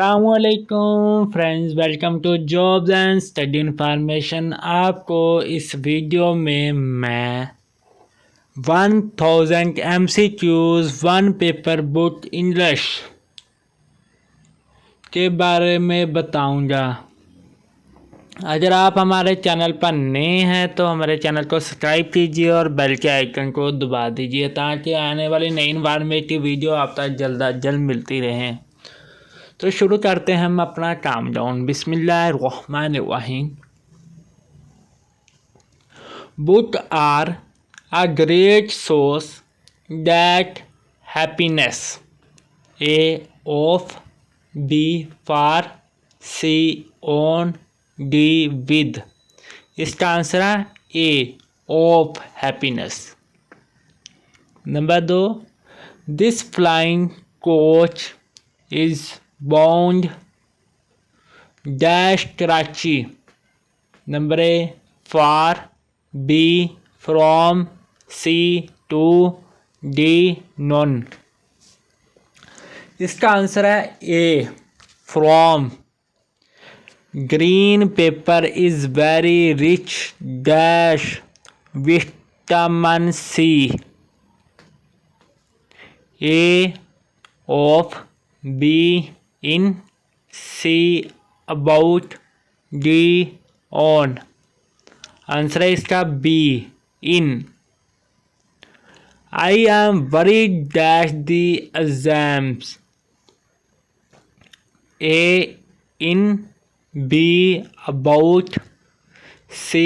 अस्सलामुअलैकुम friends, welcome to jobs and study information. आपको इस वीडियो में मैं 1000 MCQs one paper book English के बारे में बताऊंगा। अगर आप हमारे चैनल पर नए हैं तो हमारे चैनल को सब्सक्राइब कीजिए और बेल के आइकन को दबा दीजिए ताकि आने वाली नई इन्फॉर्मेटिव वीडियो आप तक जल्द अज जल्द मिलती रहें। तो शुरू करते हैं हम अपना काम डाउन। बिस्मिल्लाहिर्रहमानिर्रहीम। Book are a great source that happiness. A of B for C on D with. इसका आंसर है A of happiness. Number 2, this flying coach is bound dash Karachi. Number A, for B, from C to D, none. इसका answer है ए from. Green paper is very rich dash vitamin C. A of B in, C about, D on. Answer है इसका B in. I am worried dash the exams. A in, B about, C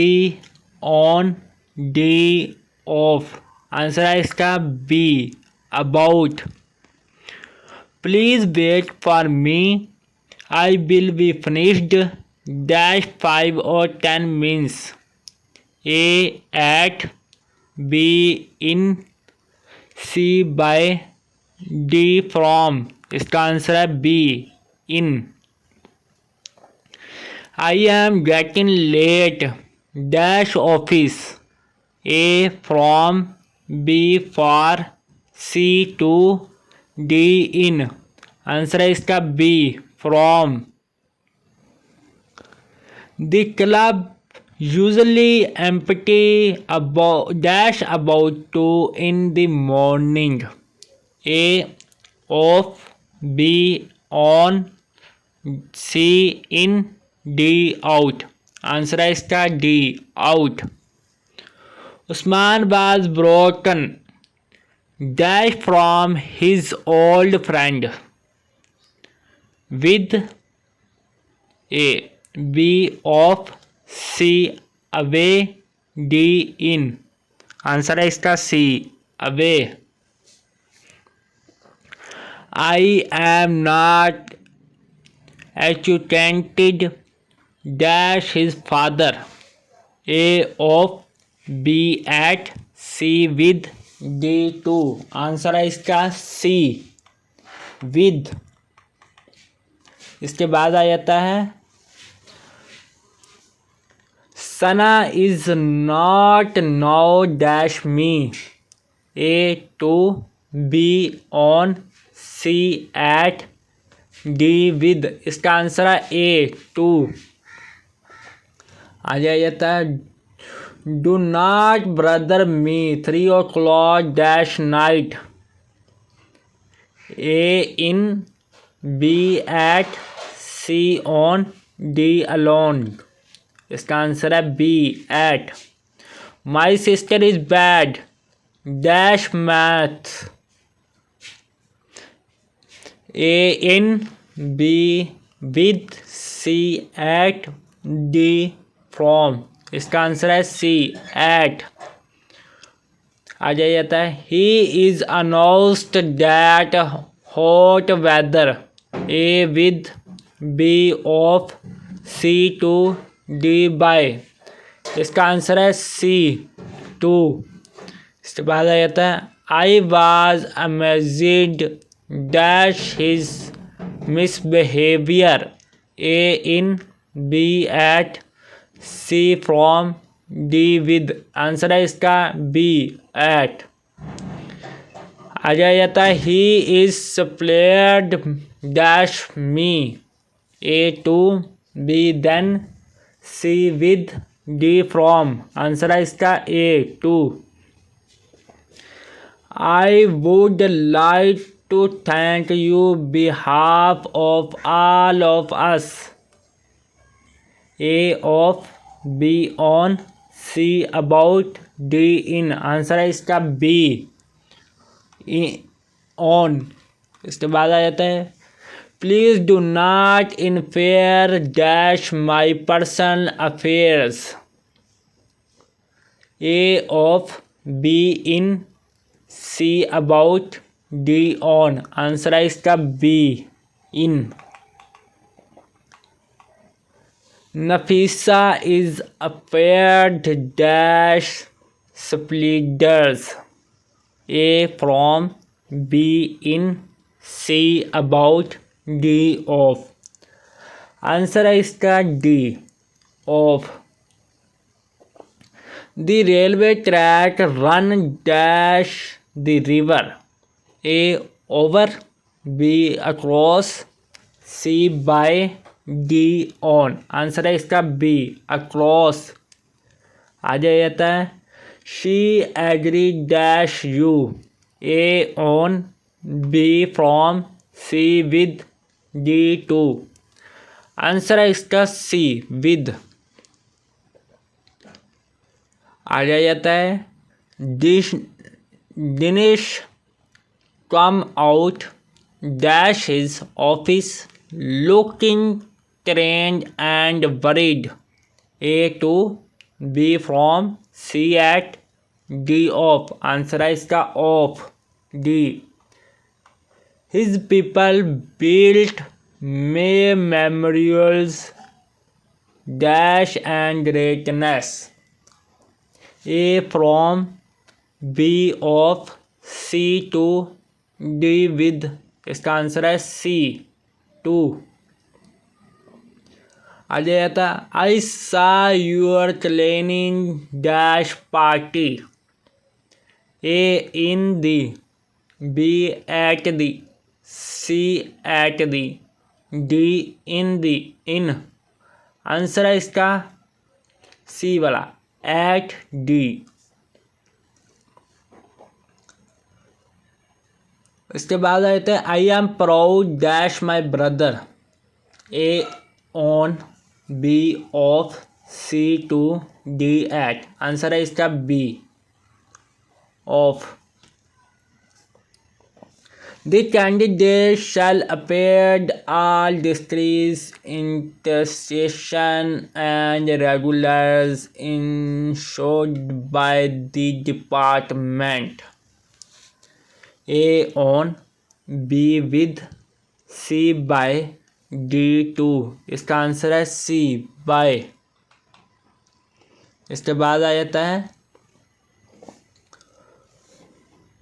on, D off. Answer है इसका B about. Please wait for me. I will be finished dash 5 or 10 minutes. A at, B in, C by, D from. इसका answer है be in. I am getting late dash office. A from, B for, C to, D in. Answer है इसका B from. The club usually empty dash about 2 in the morning. A off, B on, C in, D out. Answer है इसका D out. Usman was broken dash from his old friend. With A, B off, C away, D in. Answer है इसका सी away. I am not acquainted dash his father. A of, B at, C with, D to. Answer है इसका C with. इसके बाद आ जाता है Sana is not no dash me. A to, B on, C at, D with. इसका answer है A to. आ जाता है Do not bother me 3 o'clock dash night. A in, B at, C on, D alone. इसका answer है B at. My sister is bad dash math. A in, B with, C at, D from. इसका answer है C at. आ जाता है he is announced that hot weather. A with, B of, C to, D by. इसका answer है C to. इसके बाद आ जाता है I was amazed dash his misbehaviour. A in, B at, C from, D with. Answer है इसका B at. आ जाता है he is splayed dash me. A to B then C with D from। Answer है इसका A to। I would like to thank you behalf of all of us। A of B on C about D in। Answer है इसका B on। इसके बाद आ जाता है please do not interfere dash my personal affairs. A of B in C about D on. Answer है इसका B in. Nafisa is afraid dash spiders. A from B in C about D of. Answer है इसका D of. The railway track run dash the river. A over B across C by D on. Answer है इसका B across. आ जाता है she agree dash you. A on B from C with D to. Answer है इसका C with. आ जाता है Dinesh come out dash his office looking tired and worried. A to B from C at D of. Answer है इसका of D. His people built memorials dash and greatness. A from B of C to D with. इसका answer है C to. आ जाता I saw your cleaning dash party. A in the B at the C at the D in the in. Answer है इसका सी वाला eight D. इसके बाद आते हैं I am proud dash my brother. A on B of C to D at. Answer है इसका B of. The candidate shall appear all districts, intersection and regulars insured by the department। A on B with C by D to। इसका answer है C by। इसके बाद आ जाता है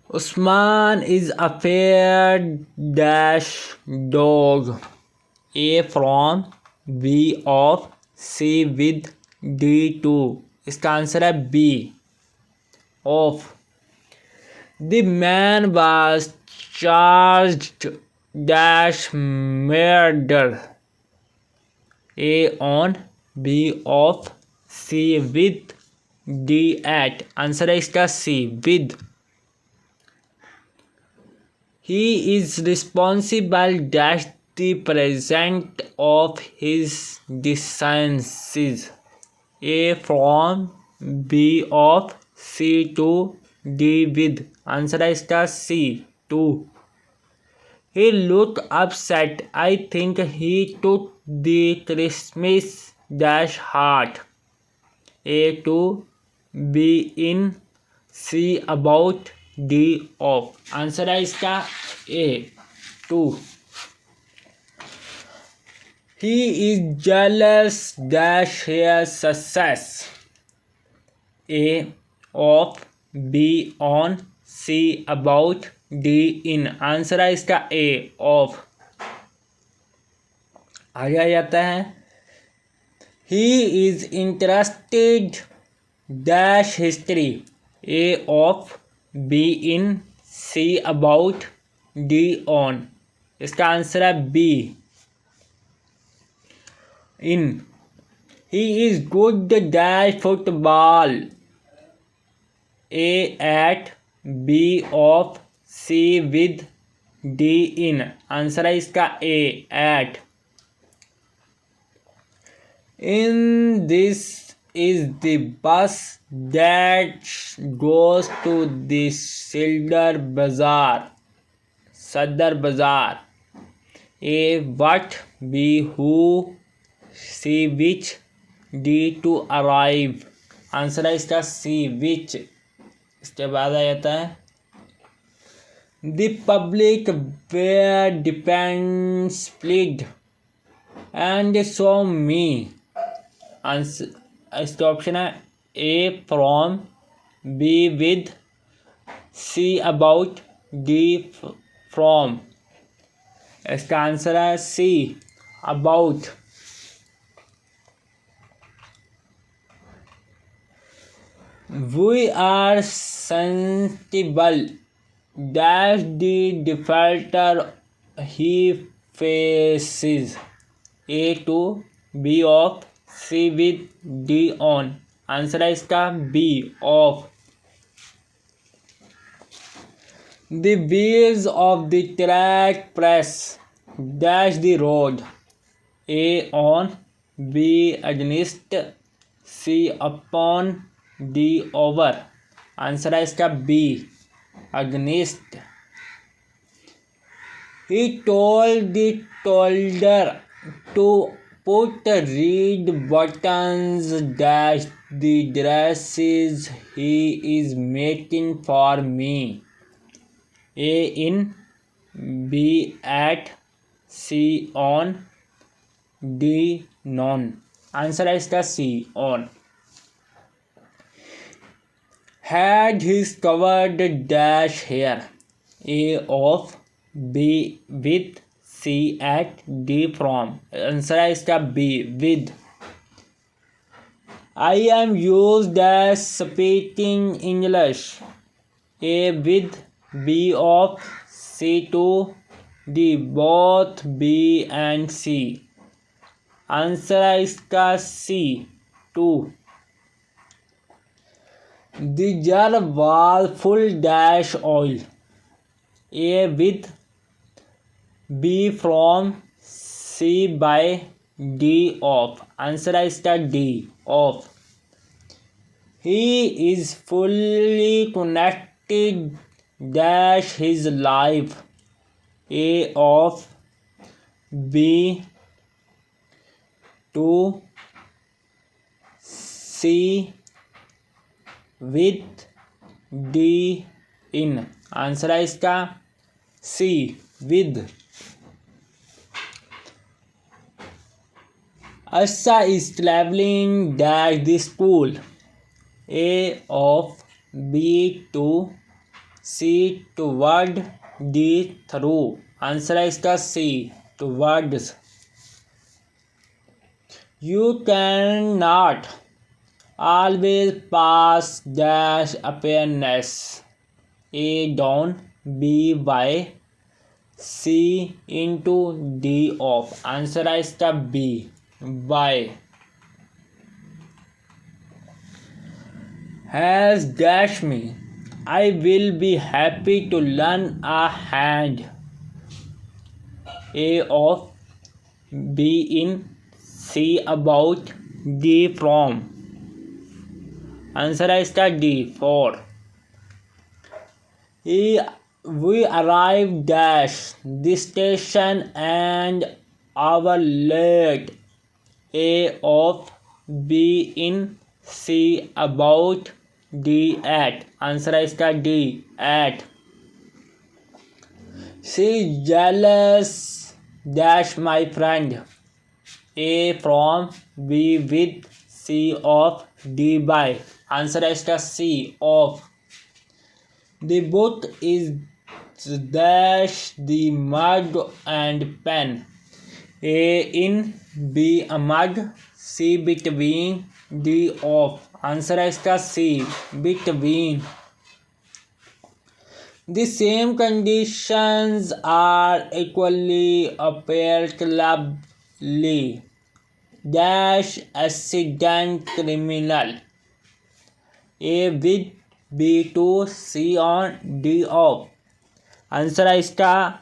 Usman is affair dash dog। A from B of C with D to। इसका answer है B of। The man was charged dash murder। A on B of C with D at। Answer है इसका C with। He is responsible dash the present of his decencies। A from B of C to D with। Answer है इसका C to। He looked upset। I think he took the Christmas dash heart। A to B in C about D of। Answer है इसका A to. He is jealous dash his success। A of B on C about D in। Answer है इसका A of। आगे आ जाता है He is interested dash history। A of B in C about D on। इसका answer है B। in. He is good at football. A at, B of, C with, D in. Answer है इसका A at. In this is the bus that goes to the Sadar Bazaar. A what, B who, C which, D to arrive. Answer है इसका C which. इसके बाद आ जाता है The public were depends split and saw me. Answer इसका option है A from, B with, C about, D from. इसका आंसर है C about. We are sensible that the defaulter he faces. A to, B of, C with, D on. Answer है इसका B of. The wheels of the track press dash the road. A on, B against, C upon, D over. Answer है इसका B against. He told the toddler to put red buttons dash the dresses he is making for me. A in, B at, C on, D non. Answer है इसका C on. Had his covered dash hair. A of, B with, C at, D from. Answer है इसका B with. I am used as speaking English. A with, B of, C to, D both B and C. Answer है इसका C 2. The jar was full dash oil. A with, B from, C by, D off. Answer है इसका D off. He is fully connected dash his life. A of, B to, C with, D in. Answer है इसका C with. Asha is traveling dash the school. A of, B to, C toward, D through. Answer है इसका C towards. You cannot always pass dash appearance. A down, B by, C into, D off. Answer है इसका B by. Has dash me. I will be happy to learn a hand. A of, B in, C about, D from. Answer है इसका D 4. We arrived dash the station and our late. A of, B in, C about, D at. Answer है इसका D at. She jealous dash my friend. A from, B with, C of, D by. Answer है इसका C of. The book is dash the mug and pen. A in, B a mug, C between, D off. Answer है इसका C between. The same conditions are equally applicable. dash accident criminal. A with B to C on D off. Answer है इसका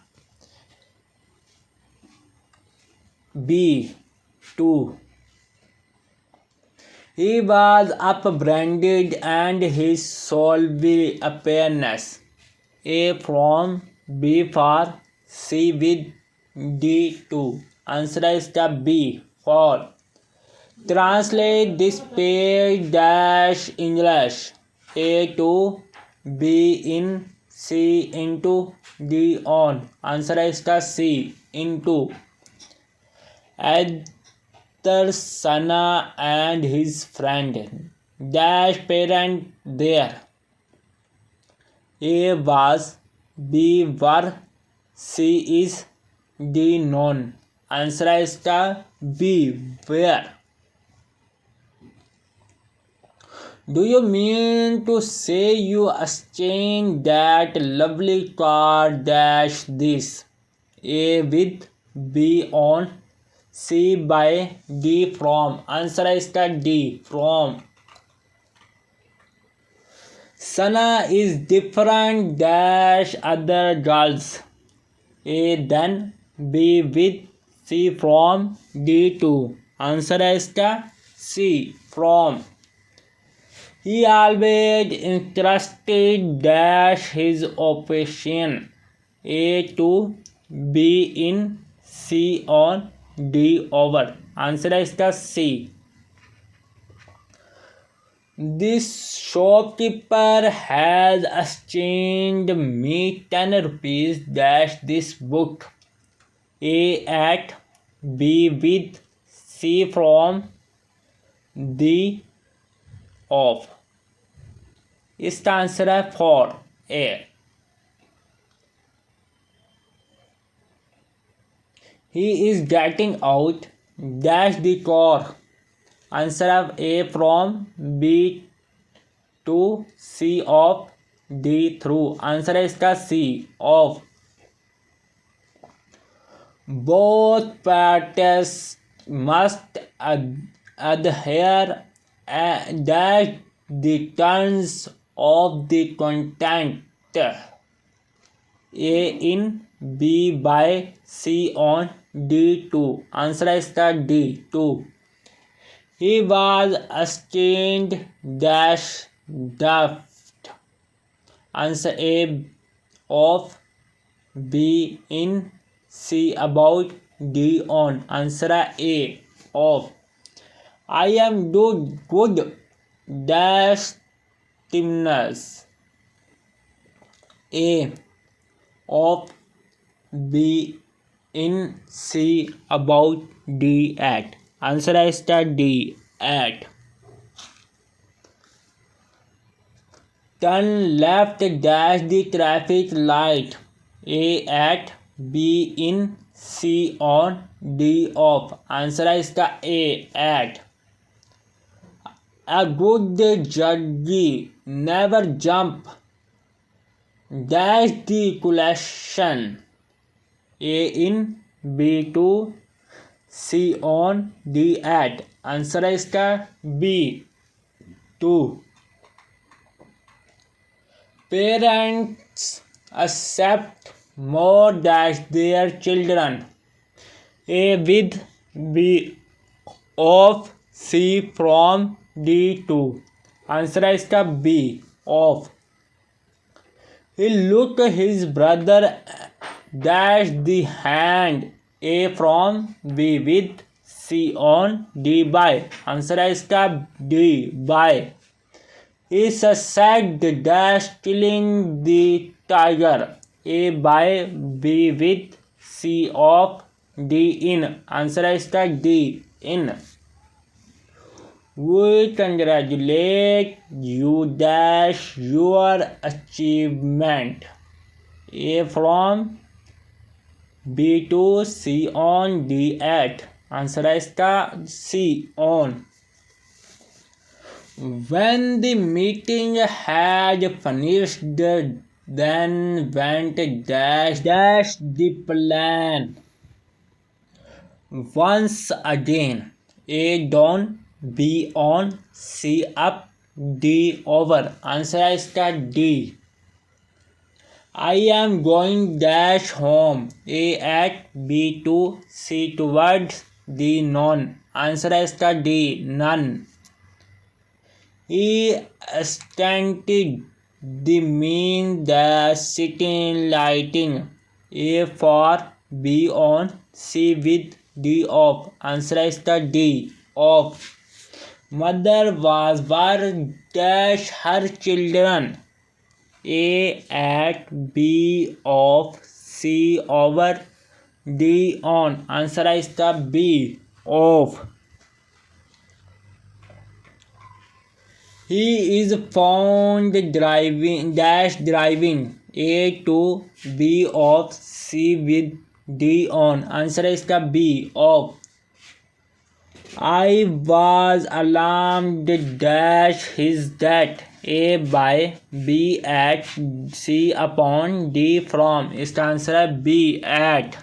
B 2. He was upbraided and his soul will appearance. A from B for C with D 2. Answer is the B 4. Translate this page dash English. A to B in C into D on. Answer is the C into. Either Sana and his friend dash parent there. A was, B were, C is, D known. Answer is the B where. Do you mean to say you exchanged that lovely car dash this? A with, B on, C by, D from. Answer is the D from. Sana is different dash other girls. A then, B with, C from, D to. Answer is the C from. He always interested dash his occupation. A to B in C on D over. Answer is the C. This shopkeeper has exchanged me 10 rupees dash this book. A at, B with, C from, D off. इसका answer है 4 A. He is getting out dash the car. Answer of A from B to C of D through. Answer is the C of. Both parties must adhere dash the terms of the content. A in, B by, C on D 2. Answer is the D 2. He was exchanged dash daft. Answer A of, B in, C about, D on. Answer A of. I am do good dash stimulus. A of, B in, C about, D at. Answer is the D at. Turn left dash the traffic light. A at, B in, C on, D off. Answer is the A at. A good judge never jump dash the collection. A in, B to, C on, D at. Answer is the B 2. Parents accept more dash their children. A with, B of, C from, D to. Answer is the B of. He look his brother dash the hand. A from, B with, C on, D by. Answer is the D by. He succeeded dash killing the tiger. A by, B with, C of, D in. Answer is the D in. We congratulate you dash your achievement. A from, B to, C on, D at. Answer is the C on. When the meeting had finished, then went dash the plan once again. A down, B on, C up, D over. Answer is the D. I am going dash home. A at, B to, C towards, D none. Answer is the D, none. He stunted the mean the city lighting. A for, B on, C with, D off. Answer is the D, off. Mother was war dash her children. A at, B off, C over, D on. Answer is the B, off. He is found driving A to, B off, C with, D on. Answer is the B, off. I was alarmed dash his that. A by, B at, C upon, D from. Is the answer B, at.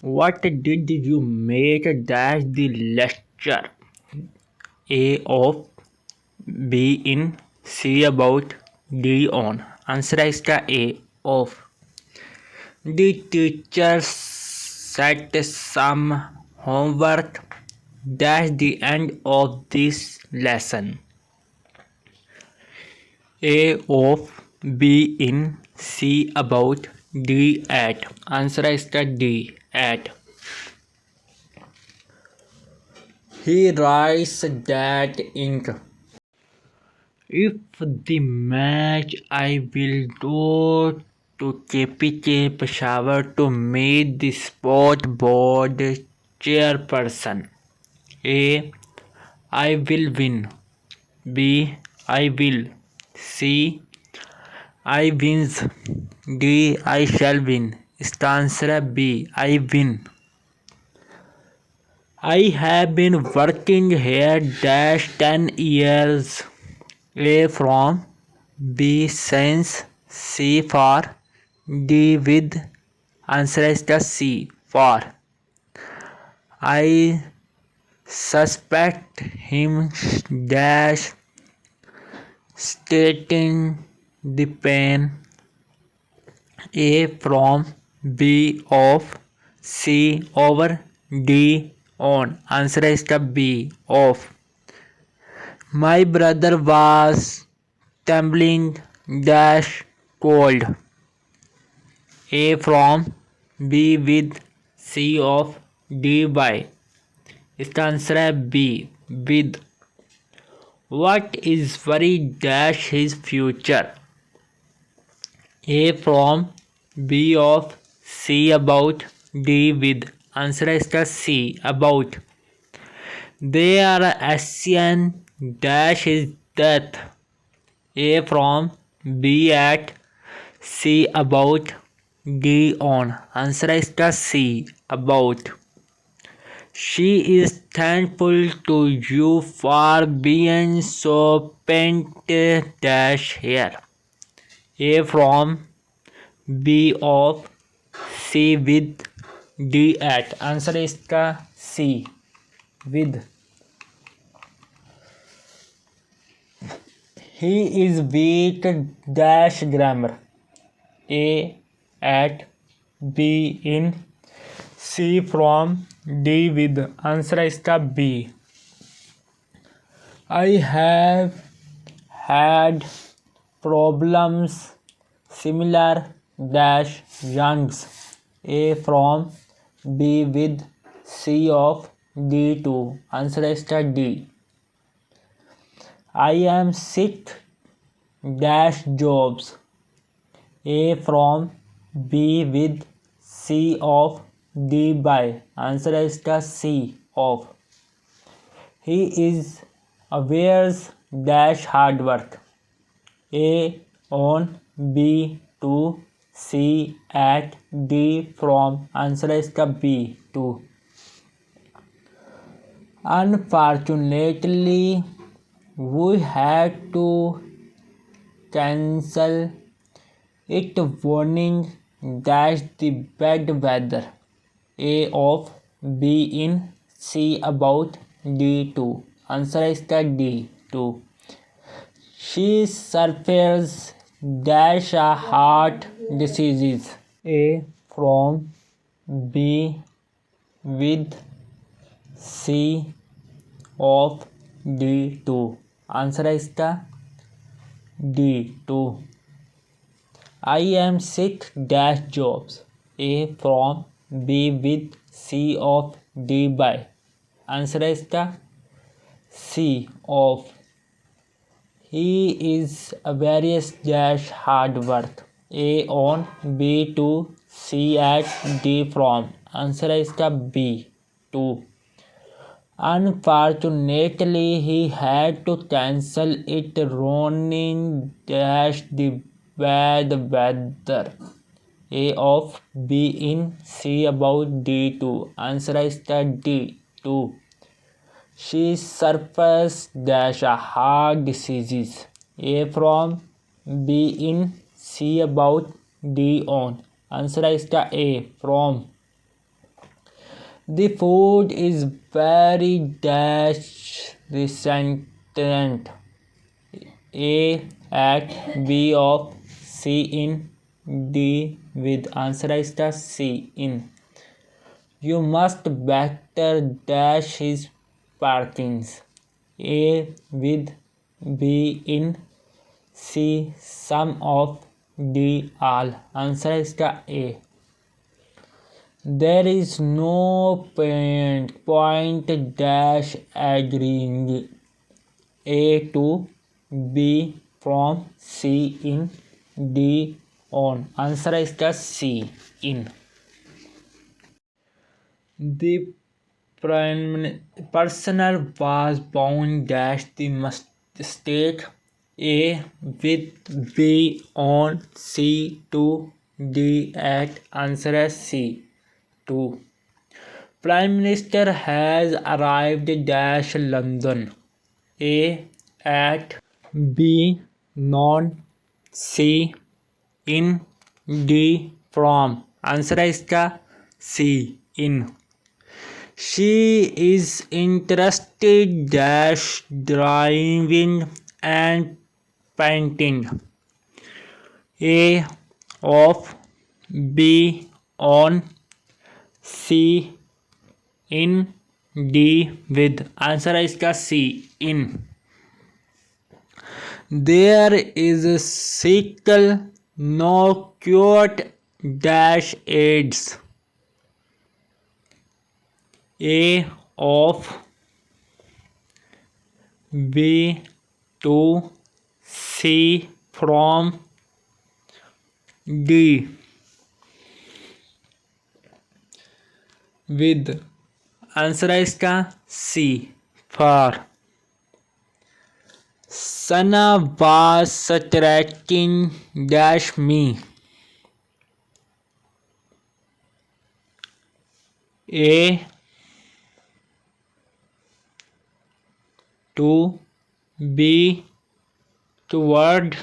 What did you make dash the lecture? A of, B in, C about, D on. Answer is the A, of. The teacher set some homework dash the end of this lesson. A of, B in, C about, D at. Answer is the D, at. He writes that ink. If the match, I will go to KPK Peshawar to meet the sport board chairperson. A, I will win. B, I will. C, I wins. D, I shall win. Is the answer B, I win. I have been working here dash 10 years. A from, B since, C for, D with. Answer is the C, for. I suspect him dash stating the pain. A from, B off, C over, D on. Answer is the B, off. My brother was tumbling dash cold. A from, B with, C of, D by. Is the answer B, with. What is worry dash his future? A from, B of, C about, D with. Answer is the C, about. They are Asian dash his death. A from, B at, C about, D on. Answer is the C, about. She is thankful to you for being so patient dash here. A from, B of, C with, D at. Answer is the C, with. He is weak dash grammar. A at, B in, C from, D with. Answer is the B. I have had problems similar dash youngs. A from, B with, C of, D to. Answer is the D. I am sick dash jobs. A from, B with, C of, D by. Answer is the C, of. He is awares dash hard work. A on, B to, C at, D from. Answer is the B, to. Unfortunately, we had to cancel it warning dash the bad weather. A of, B in, C about, D2. Answer है इसका D2. She suffers dash a heart diseases. A. From. B. With. C. Of. D2. Answer है इसका D2. I am sick dash jobs. A. From. B. With. C. Of. D. By. Answer है इसका C. Of. He is a various dash hard work. A. On. B. To. C. At. D. From. Answer है इसका B. To. Unfortunately, he had to cancel it running dash the bad weather. A. Of. B. In. C. About. D. 2. Answer है इसका D. 2. She suffers dash a heart diseases. A. From. B. In. C. About. D. On. Answer है इसका A. From. The food is very dash resistant. A. At. B. Of. C. In. D. With. Answer है इसका C. In. You must better dash his partings. A. With. B. In. C. Some of. D. All. Answer है इसका A. There is no point dash agreeing. A. To. B. From. C. In. D. On. Answer है इसका C. In. The personal was bound dash the mistake. A. With. B. On. C. To. D. At. Answer है C. 2. Prime Minister has arrived dash London. A. At. B. Non. C. In. D. From. Answer है इसका C. In. She is interested dash driving and painting. A. Of. B. On. C. In. D. With. Answer है इसका C. In. There is a sickle no cute dash AIDS. A. Of. B. To. C. From. D. With. Answer है इसका C. For. Sana was striking dash me. A. To. B. Toward.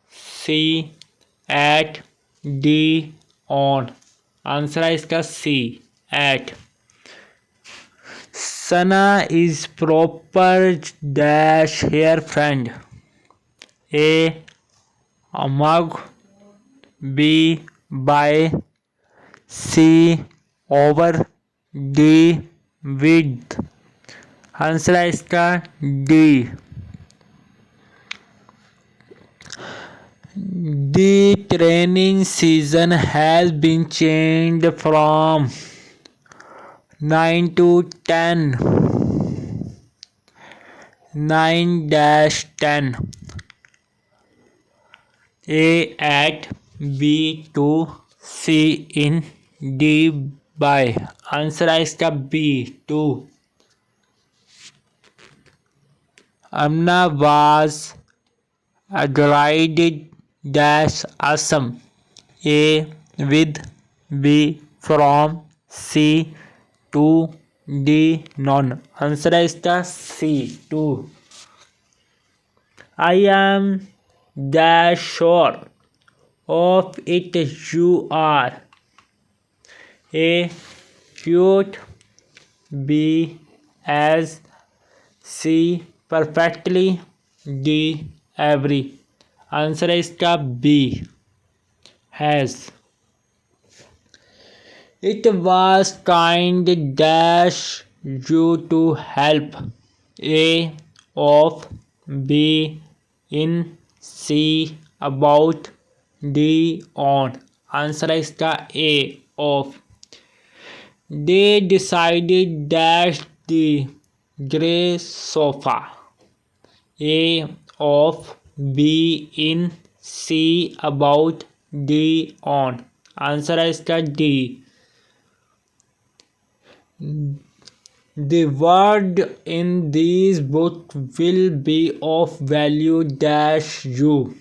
C. At. D. On. Answer है इसका C. At. Sana is proper dash her friend. A. Among. B. By. C. Over. D. With. Answer है इसका D. The training season has been changed from 9 to 10. 9-10. A. At. B. To. C. In. D. By. Answer है इसका B. 2. Amna was agglided dash Assam. A. With. B. From. C. To. D. None. Answer है इसका C. 2. I am dash sure of it you are. A. Cute. B. As C perfectly, D every। Answer है इसका B has। It was kind dash you to help A of B in C about D on। Answer है इसका A of। They decided dash the grey sofa A of B in C about D on। Answer है इसका D। The word in this book will be of value dash you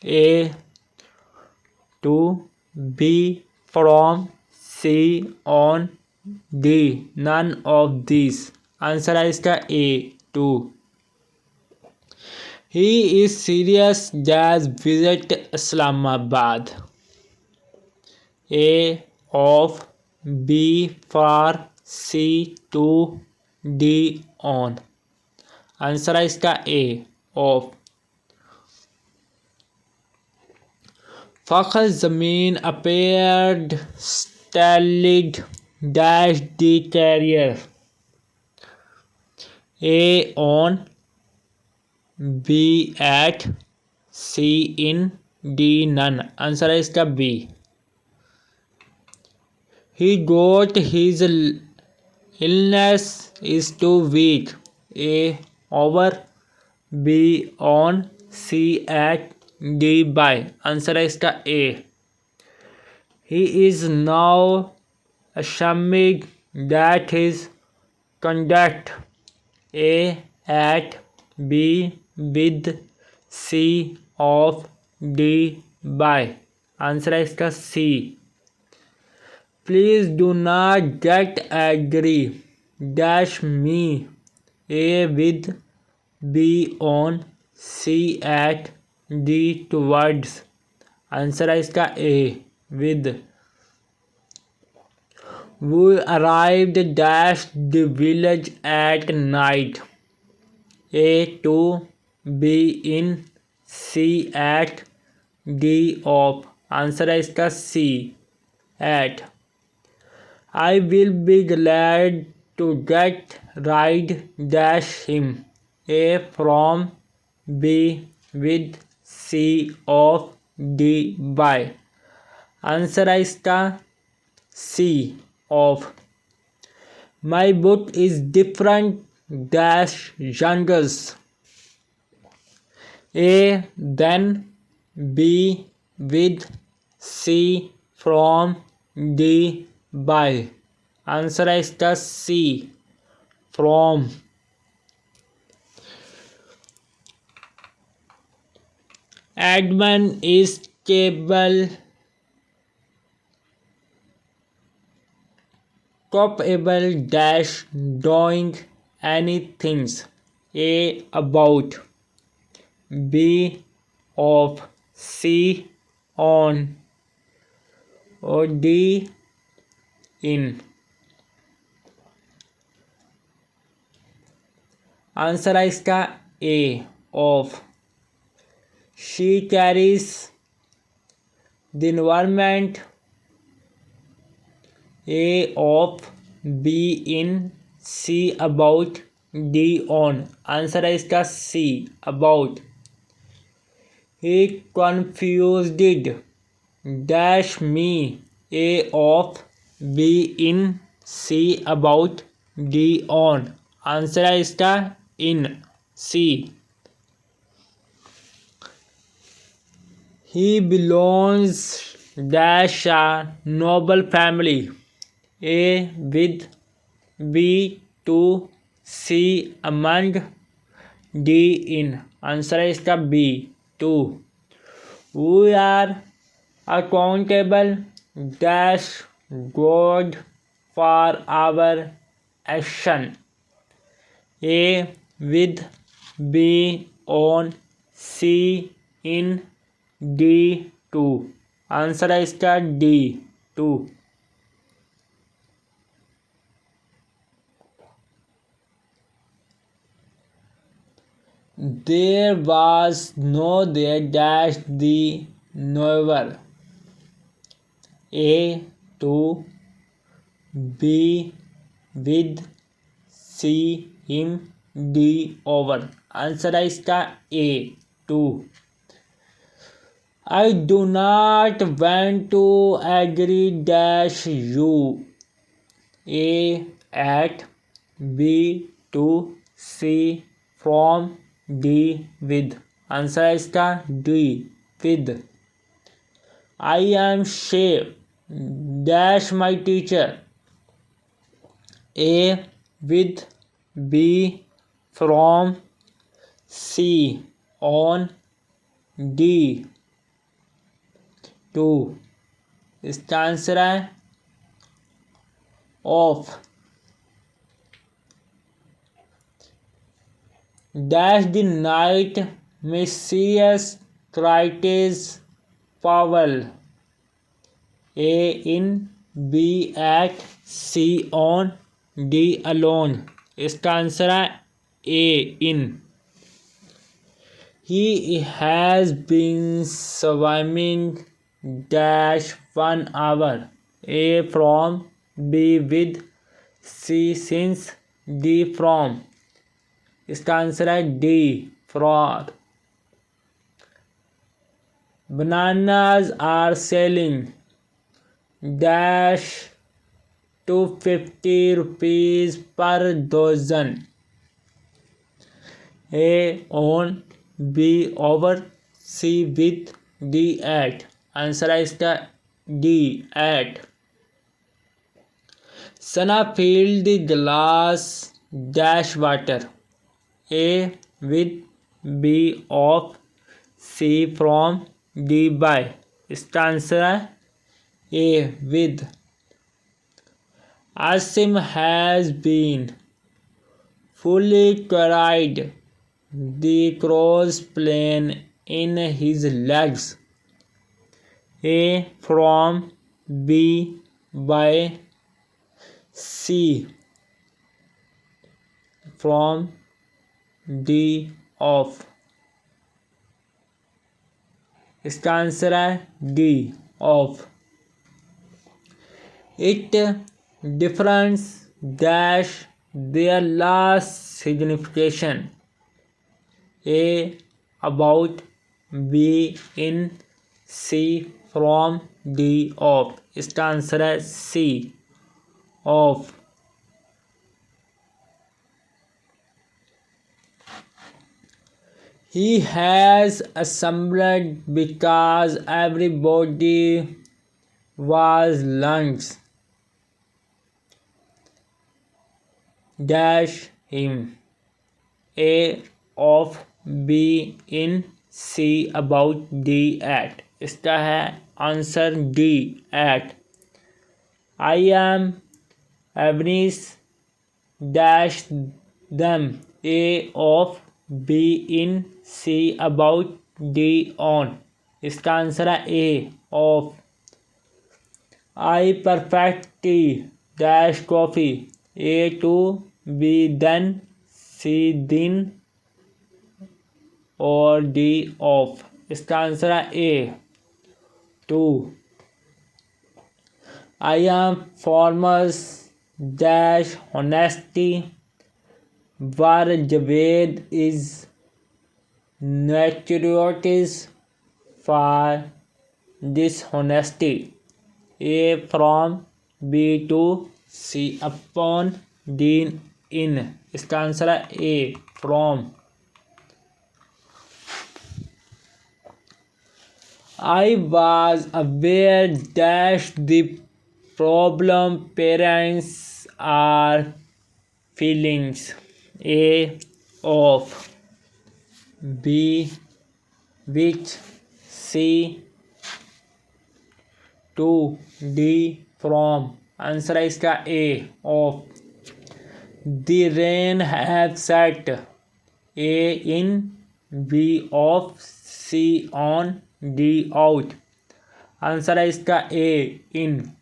A to B from C on D none of these। Answer है इसका A to। He is serious dash visit Islamabad A of B for C to D on। Answer है इसका A of। फखर ज़मीन appeared styled dash the carrier A on B at C in D none। Answer है इसका B। He got his illness is too weak A over B on C at D by। Answer है इसका A। He is now ashamed that his conduct A at B with C of D by। Answer है इसका C। Please do not get angry dash me A with B on C at D towards। Answer है इसका A with। We arrived dash the village at night A to B in C at D of। Answer है इसका C at। I will be glad to get ride dash him A from B with C of D by। Answer है इसका C of। My book is different dash youngers A then B with C from D by। Answer है इसका C from। Edmund is capable dash doing anything A about B of C on or D in। Answer है इसका A of। She carries the environment A of B in C about D on। Answer है इसका C about। He confused dash me A of B in C about D on। Answer है इसका in C। He belongs dash a noble family A with B to C among D in। Answer है इसका B to। We are accountable dash God for our action A with B on C in D to। Answer है इसका D to। There was no there dash the never. A to B with C him D over. Answer है इसका A to. I do not want to agree dash you. A at B to C from D with. Answer है इसका D with. I am sure dash my teacher. A with B from C on D to. इसका answer है of. Dash the night mysterious crisis Powell. A in B at C on D alone. इसका answer है A in. He has been swimming dash 1 hour. A from B with C since D from. इसका answer है D for. Bananas are selling dash 250 rupees per dozen. A on B over C with D at. Answer है इसका D at. Sana filled the glass dash water. A with B of C from D by. इसका answer है A with. Asim has been fully carried the cross plane in his legs. A from B by C from D off. इसका answer है D off. It difference dash their last signification. A about B in C from D off. इसका answer है C off. He has assembled because everybody was lunch dash him. A of B in C about D at. इसका है answer D at. I am Avnish dash them. A of B in C about D on. इसका answer है A of. I perfect tea dash coffee. A to B then C दिन और D off. इसका answer है A to. I am farmers dash honesty war Javed is notorious for dishonesty. A from B to C upon D in. इसका answer है A from. I was aware dash the problem parents are feelings. A of B which C to D from. Answer है इसका A of. The rain have set. A in B of C on D out. Answer है इसका A in.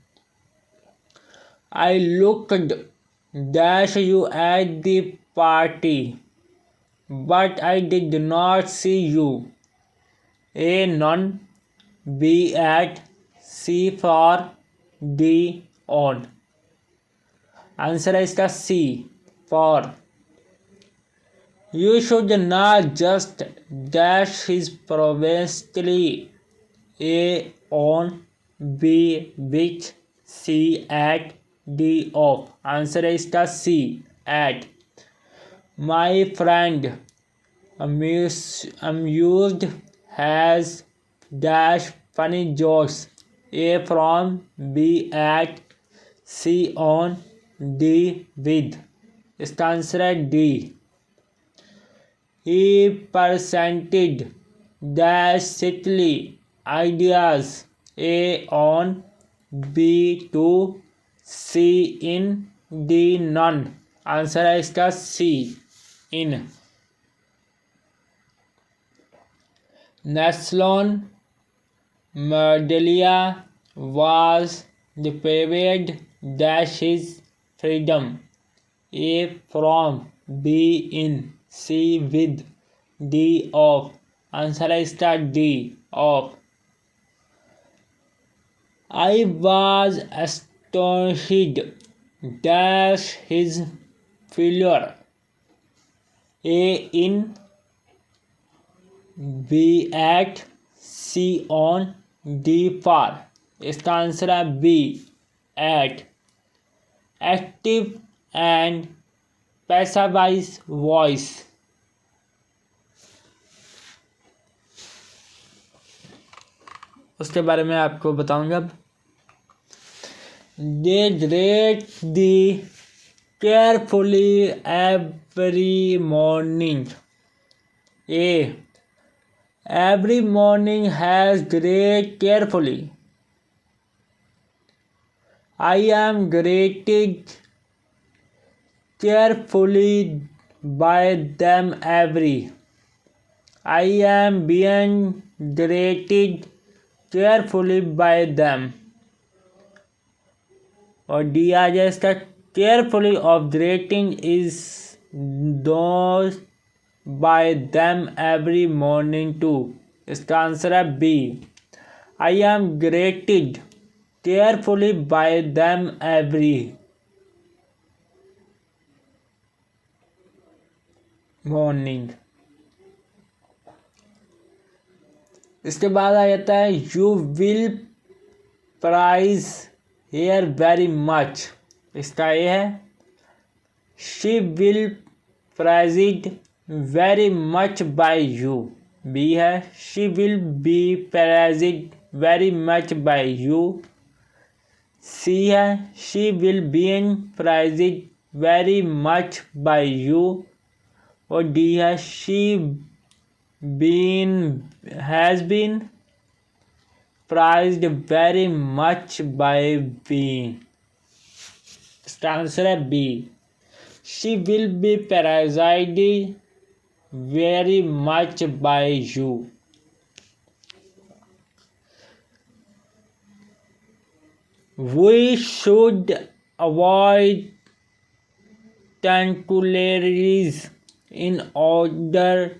I looked dash you at the party. but I did not see you. A. None. B. At. C. For. D. On. Answer है इसका C. For. You should not just dash his provincially. A. On. B. Which. C. At. D. Off. Answer है इसका C. At. My friend amused has dash funny jokes. A. From. B. At. C. On. D. With. इसका answer है D. He presented dash silly ideas. A. On. B. To. C. In. D. None. Answer है इसका C. In. Nelson Mandela was deprived dash his freedom. A. From. B. In. C. With. D. Of. Answer है इसका D. Of. I was astonished dash his failure. A. In. B. At. C. On. D. For. इसका answer है B. At. Active and passive voice. उसके बारे में आपको बताऊंगा अब. They read the carefully every morning. A. Every morning has great carefully. I am greeted carefully by them every. I am being greeted carefully by them. और D आ जाए इसका. Carefully of greeting is those by them every morning too. इसका answer है B. I am greeted carefully by them every morning. इसके बाद आ जाता है you will prize here very much. इसका A है. She will prize it very much by you. B है. She will be prized very much by you. C है. She will be prized very much by you. और D है. She has been prized very much by being. इसका answer है B. She will be prized very much by you. We should avoid tanglers in order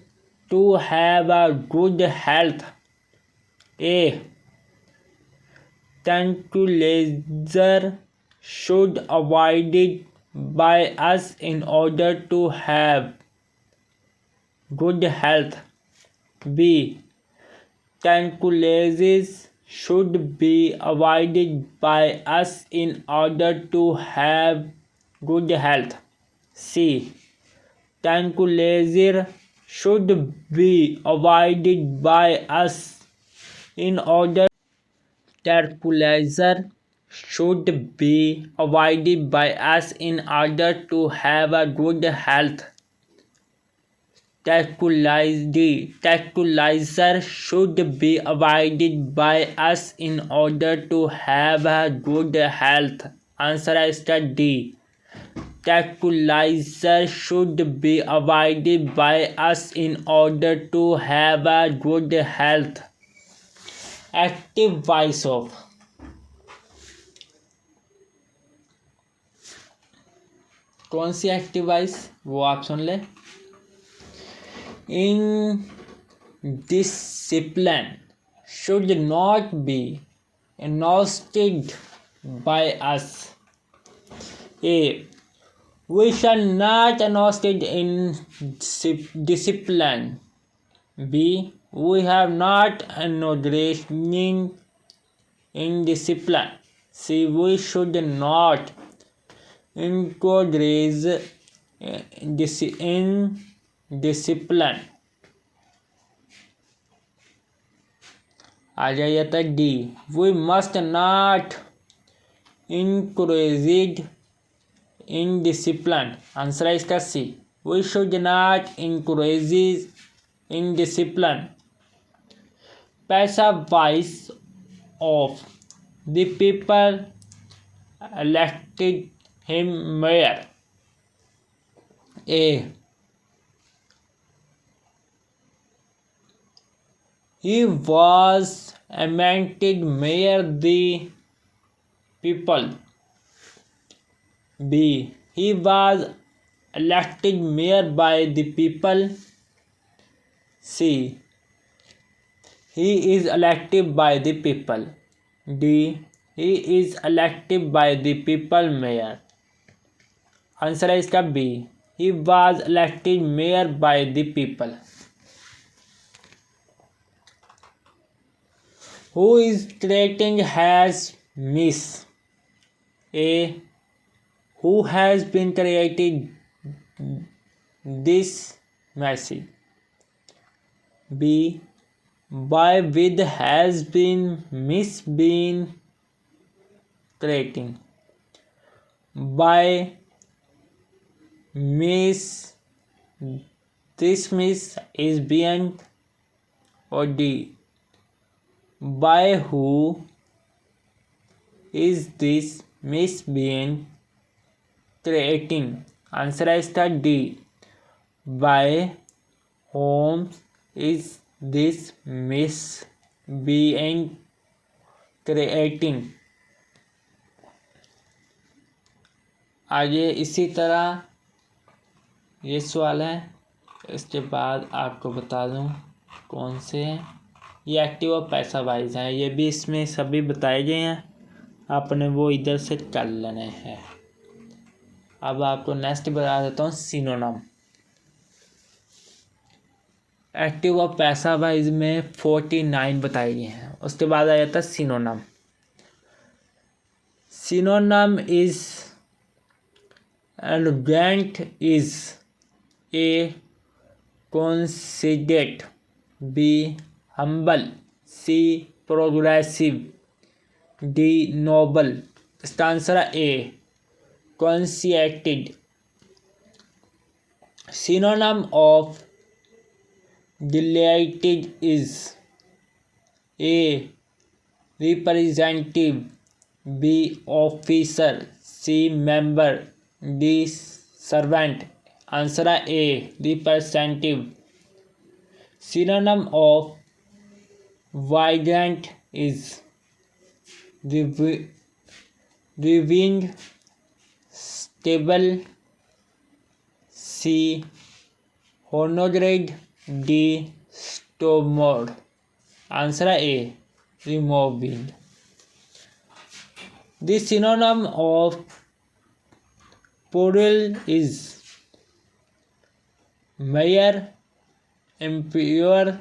to have a good health. A. Tantalizer should avoided by us in order to have good health. B. Tantalizers should be avoided by us in order to have good health. C. Tantalizer should be avoided by us in order. Tantalizer should be avoided by us in order to have a good health. Tantalizer should be avoided by us in order to have a good health. Answer है इसका D. Tantalizer should be avoided by us in order to have a good health. Active voice of. कौन सी active voice वो आप सुन ले. Indiscipline should not be endorsed by us. A. We shall not endorse indiscipline. B. We have not endorsed indiscipline. C. We should not encourage indiscipline. आ जाइए तक D. We must not encourage indiscipline. Answer है इसका सी. We should not encourage indiscipline. पैसा voice of the people elected him mayor. A. He was appointed mayor the people. B. He was elected mayor by the people. C. He is elected by the people. D. He is elected by the people mayor. Answer है इसका B. He was elected mayor by the people. Who is creating has miss? A. Who has been created this message? B. By with has been miss been creating. By miss this miss is beyond. Or D. By who is this miss being creating? Answer है इसका D. By whom is this miss being creating? आगे इसी तरह ये सवाल है. इसके बाद आपको बता दूं कौन से हैं. ये एक्टिव और पैसा वाइज हैं. ये भी इसमें सभी बताए गए हैं. आपने वो इधर से कर लेने हैं. अब आपको नेक्स्ट बता देता हूँ सिनोनिम. एक्टिव और पैसा वाइज में 49 बताए गए हैं. उसके बाद आ जाता है synonym. Synonym is elegant is a considered. B humble. C progressive. D noble. इसका आंसर है A conceited. Synonym of delighted is A representative. B officer. C member. D servant. Answer है ए representative. Synonym of vibrant is rewind, stable. C honored. D stormed. Answer है ए removing. The synonym of plural is mayor, employer.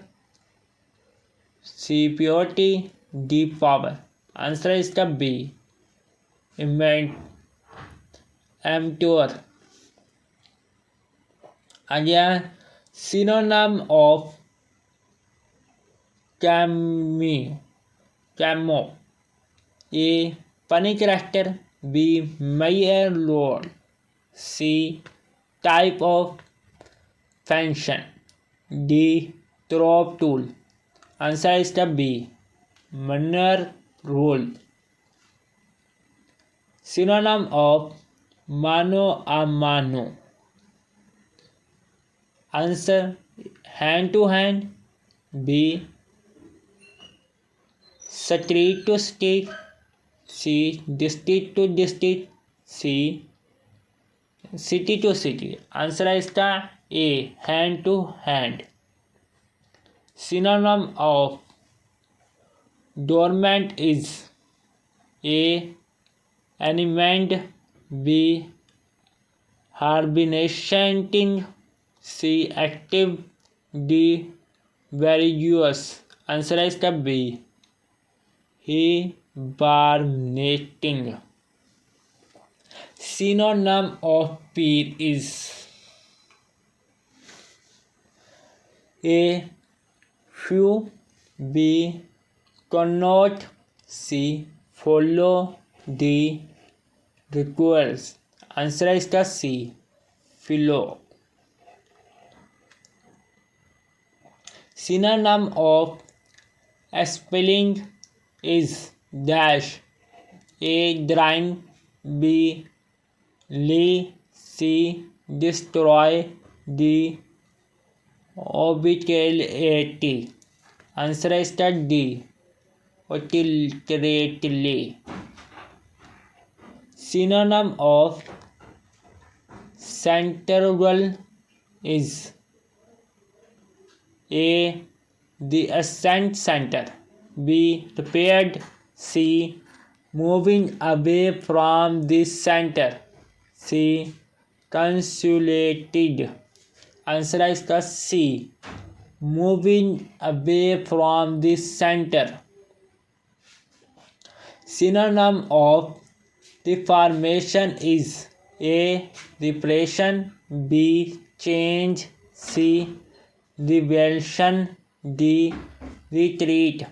C purity. D power. Answer है इसका B impure. आ गया synonym of cameo. A funny character. B mayor lord. C type of function. D trope tool. Answer है इसका B minor role. Synonym of mano a mano. Answer hand to hand. B street to street. C district to district. C city to city. Answer है इसका A hand to hand. Synonym of dormant is A. Animate, B. Hibernating, C. Active, D. Various. Answer is the B. Hibernating. Synonym of peer is A. Few, B. Cannot, C. Follow, D. Requires. Answer is the C. Follow. Synonym of spelling is dash. A. Drying, B. Lee, C. Destroy, D. Obliterate. Answer is the D. Obliterately. Synonym of central is A. The ascent center, B. Repaired, C. Moving away from the center, C. Consulated. Answer is the C. Moving away from the center. Synonym of reformation is A. Repression, B. Change, C. Revelation, D. Retreat.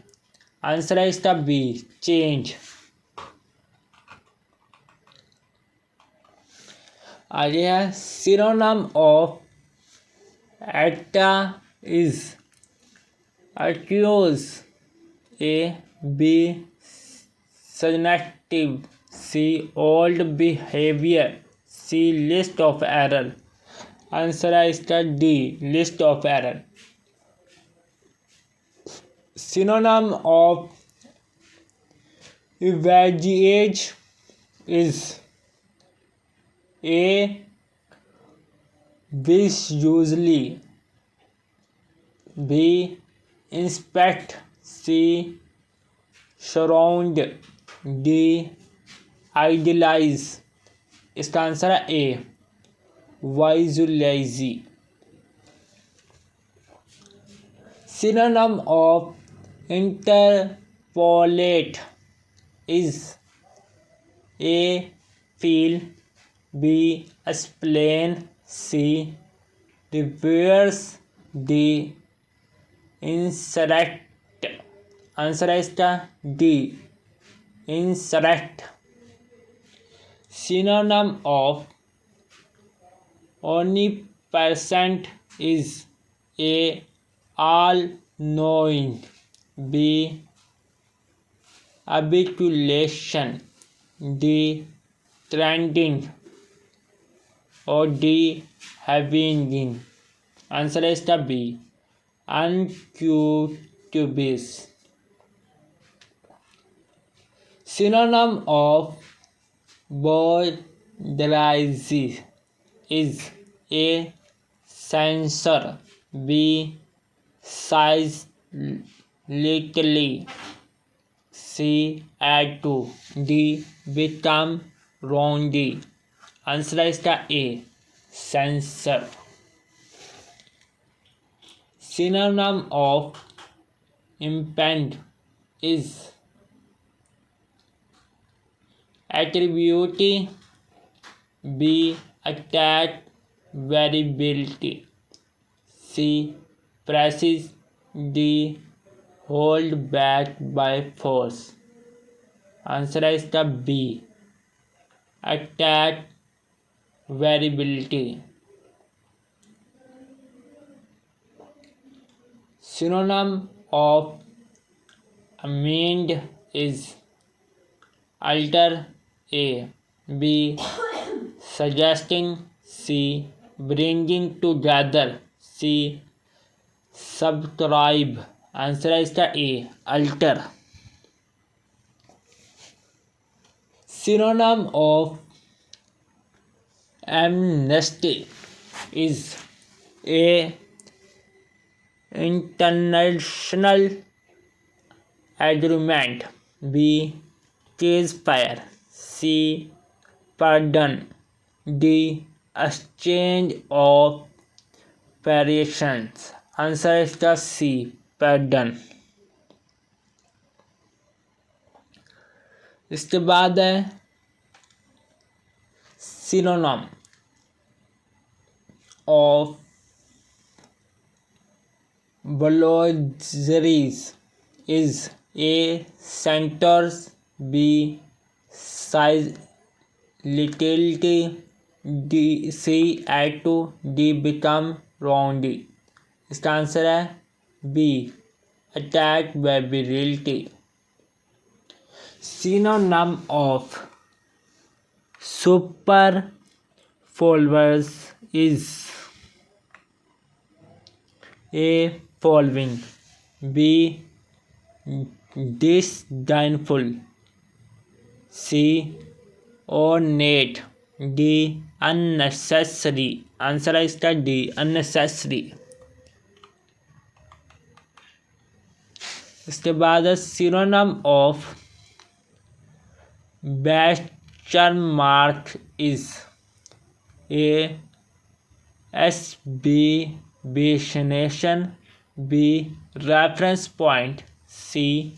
Answer is the B. Change. आगे है synonym of atta is accuse, A. B. Suggestive, C. Old behavior, C. List of error. Answer is the D. List of error. Synonym of evade is A. Wish usually, B. Inspect, C. Surround, D. Idealize. इसका answer है A. Visualize. Synonym of interpolate is A. Feel, B. Explain, C. Reverse, D. Insert. Answer is the D. Insert. Synonym of omnipresent is A. All knowing, B. Habituation, D. Trending, or D. Having. Answer is the B. Uncubis. Synonym of bourgeoisie is A. Censor, B. Size likely, C. Add to, D. Become roundy. Answer is the A. Censor. Synonym of impend is attribute, B. Attack variability, C. Presses, D. Hold back by force. Answer is the B. Attack variability. Synonym of amend is alter, A. B. Suggesting, C. Bringing together, C. Subscribe. Answer is the A. Alter. Synonym of amnesty is A. international agreement, B. ceasefire, C. pardon, D. exchange of variations. Answer है इसका C. pardon. इसके बाद है synonym of Bologneries is A. centers, B. sizeability, D. C. add to, D. become roundy. इसका answer है B. attack by virility. Synonym of super followers is A. following, B. disdainful, C. ornate, D. unnecessary. Answer है इसका D. unnecessary. इसके बाद है synonym of question mark is A. abbreviation, B. reference point, C.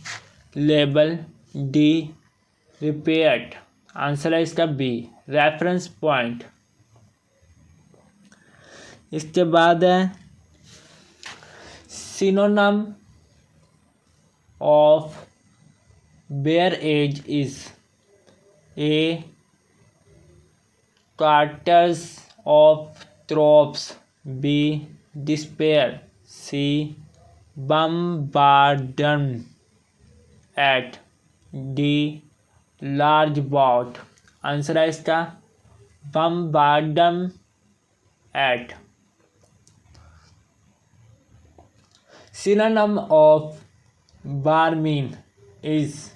label, D. repeat. Answer है इसका B. reference point. इसके बाद है synonym of bare age is A. carters of tropes, B. despair, C. bombardment at, D. large bout. Answer है इसका bombardment at. Synonym of barmean is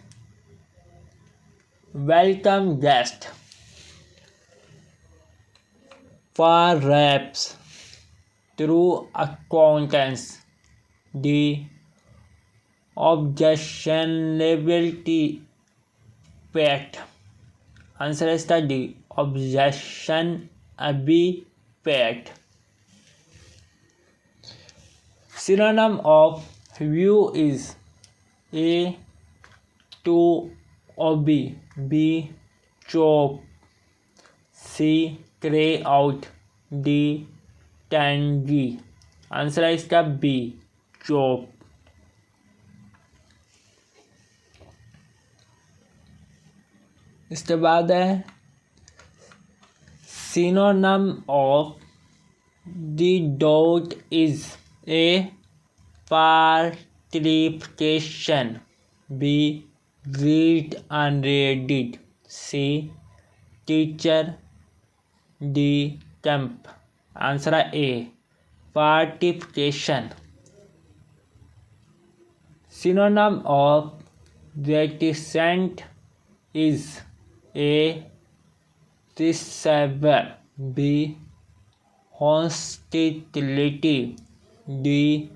welcome guest, for reps, through acquaintance, D. objectionability pet. Answer है इसका D. objectionability pet. Synonym of view is A. to obey, B. chop, C. cry out, D. tangy. Answer है इसका B. chop. इसके बाद है synonym of the dot is A. participation, B. read and read, C. teacher, D. camp. Answer है A. participation. Synonym of reticent is A. receiver, B. hostility, D.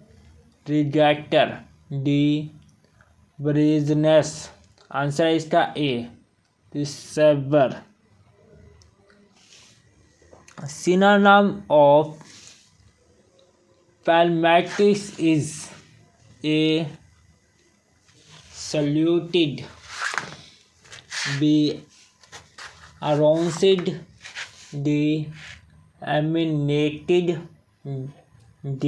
regator, D. breeziness. Answer है इसका A. receiver. Synonym of palmatis is A. saluted, B. aroused, D. emanated, D.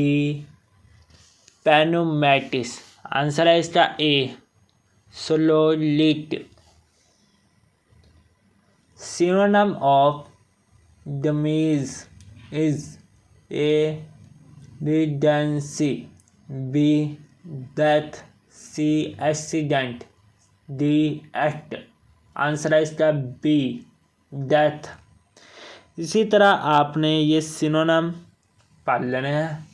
pneumatis. Answer है इसका A. solid. Synonym of demise is A. redundancy, B. death, C. accident, D. act. Answer है इसका B. death. इसी तरह आपने ये synonym पढ़ लेने हैं.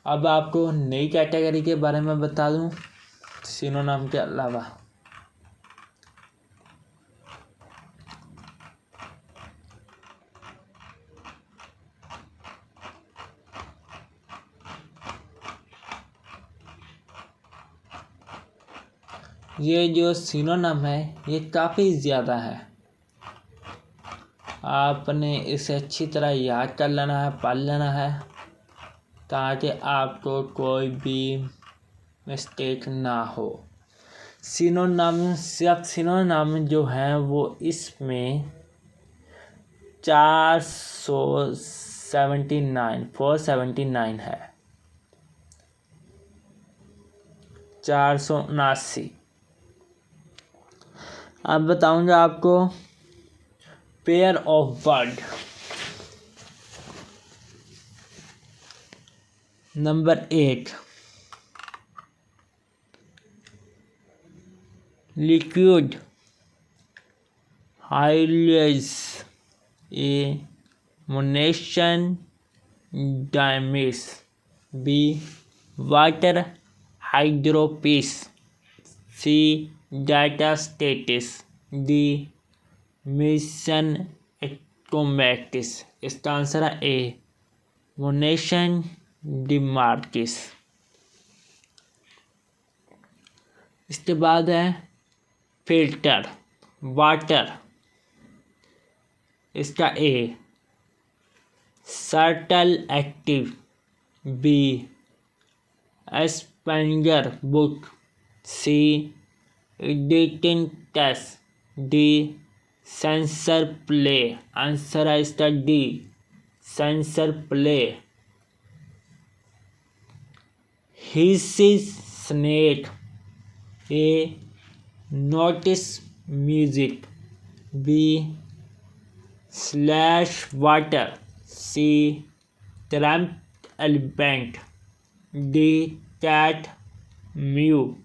अब आपको नई कैटेगरी के बारे में बता दूं सिनोनिम के अलावा. ये जो सिनोनिम है ये काफ़ी ज़्यादा है, आपने इसे अच्छी तरह याद कर लेना है, पढ़ लेना है, ताकि आपको कोई भी मिस्टेक ना हो। सिनोनिम जो है वो इसमें 479 है, 479। अब बताऊंगा आपको pair of word. Number 1 liquid hailage A monition dimis, B water hydropis, C data statis, D mission ectomatis. इसका आंसर है ए मोनेशन डिमार्किस। इसके बाद है फिल्टर वाटर, इसका A subtle active, B sponger book, C editing test, D censor play. Answer है इसका D censor play. Hisses snake, A notice music, B slash water, C trump elephant, D cat mew.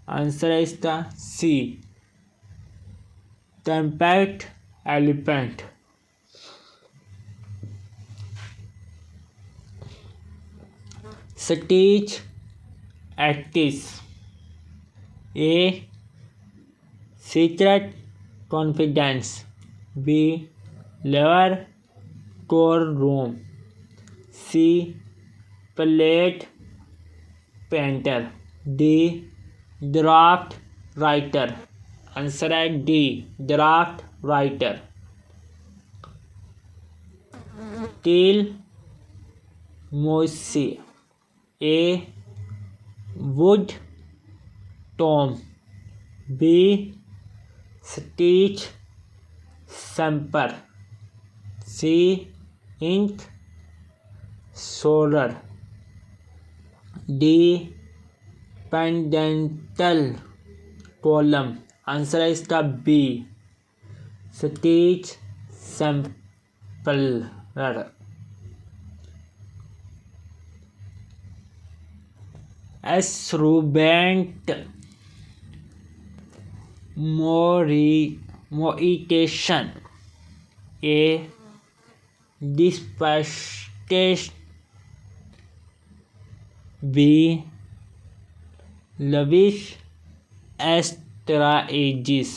Answer है इसका C trumpet elephant. Stitch actis, A secret confidence, B lever core room, C plate painter, D draft writer. Answer है D draft writer. Teal mossy, A wood tom, B stitch सैम्पर, C ink solar, D pendental column. Answer है इसका B stitch sampler. Exuberant motivation, A dispensation, B lavish extravagance,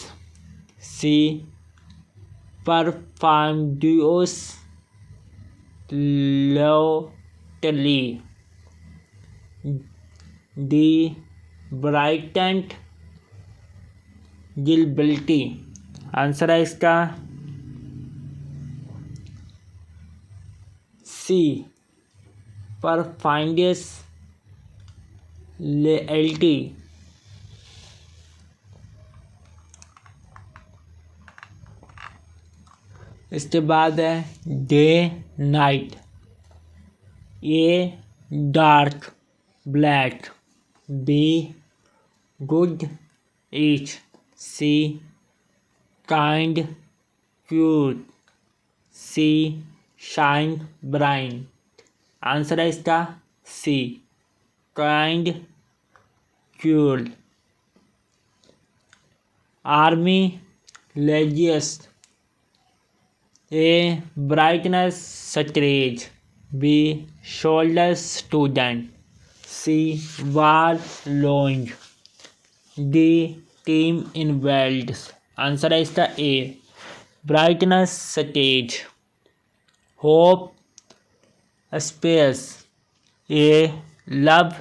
C performdious loudly, D ब्राइटेंट गिलबिल्टी। Answer है इसका सी परफाइंडियस लेल्टी। इसके बाद है day night, A dark black, B good each, C kind cute, C shine brine. Answer है इसका C kind cute. Army legions, A brightness stage, B shoulder student, C war lowing, D team unveils. Answer है इसका A brightness stage. Hope space, A love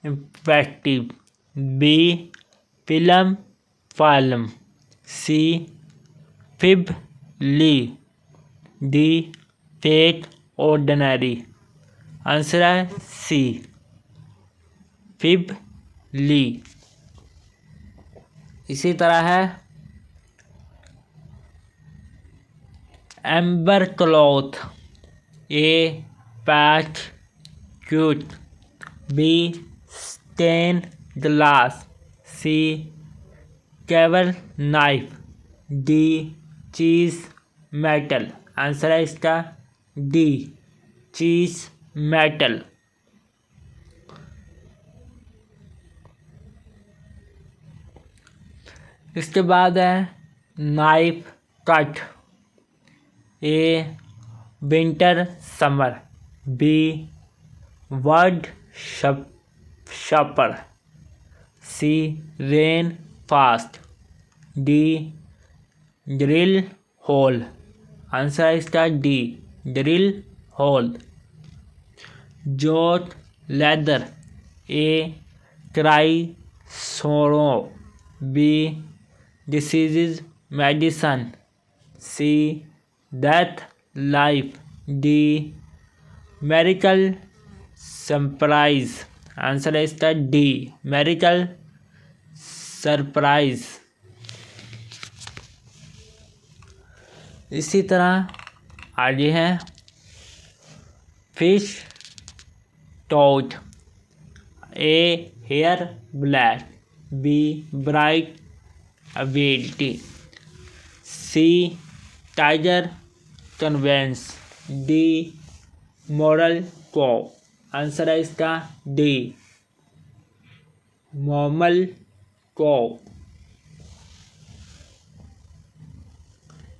effective, B film phylum, C feebly, D fake ordinary. Answer है C feebly. इसी तरह है amber cloth, A patch cute, B stain glass, C cable knife, D cheese metal. Answer है इसका D cheese metal. इसके बाद है knife cut, A winter summer, B word shaper, C rain fast, D drill hole. Answer है इसका D drill hole. Jot leather, A cry sorrow, B disease medicine, C death life, D medical surprise. Answer है इसका D medical surprise. इसी तरह आगे है fish tote, A hair black, B bright ability, C tiger conveyance, D moral को। Answer है इसका D mammal को।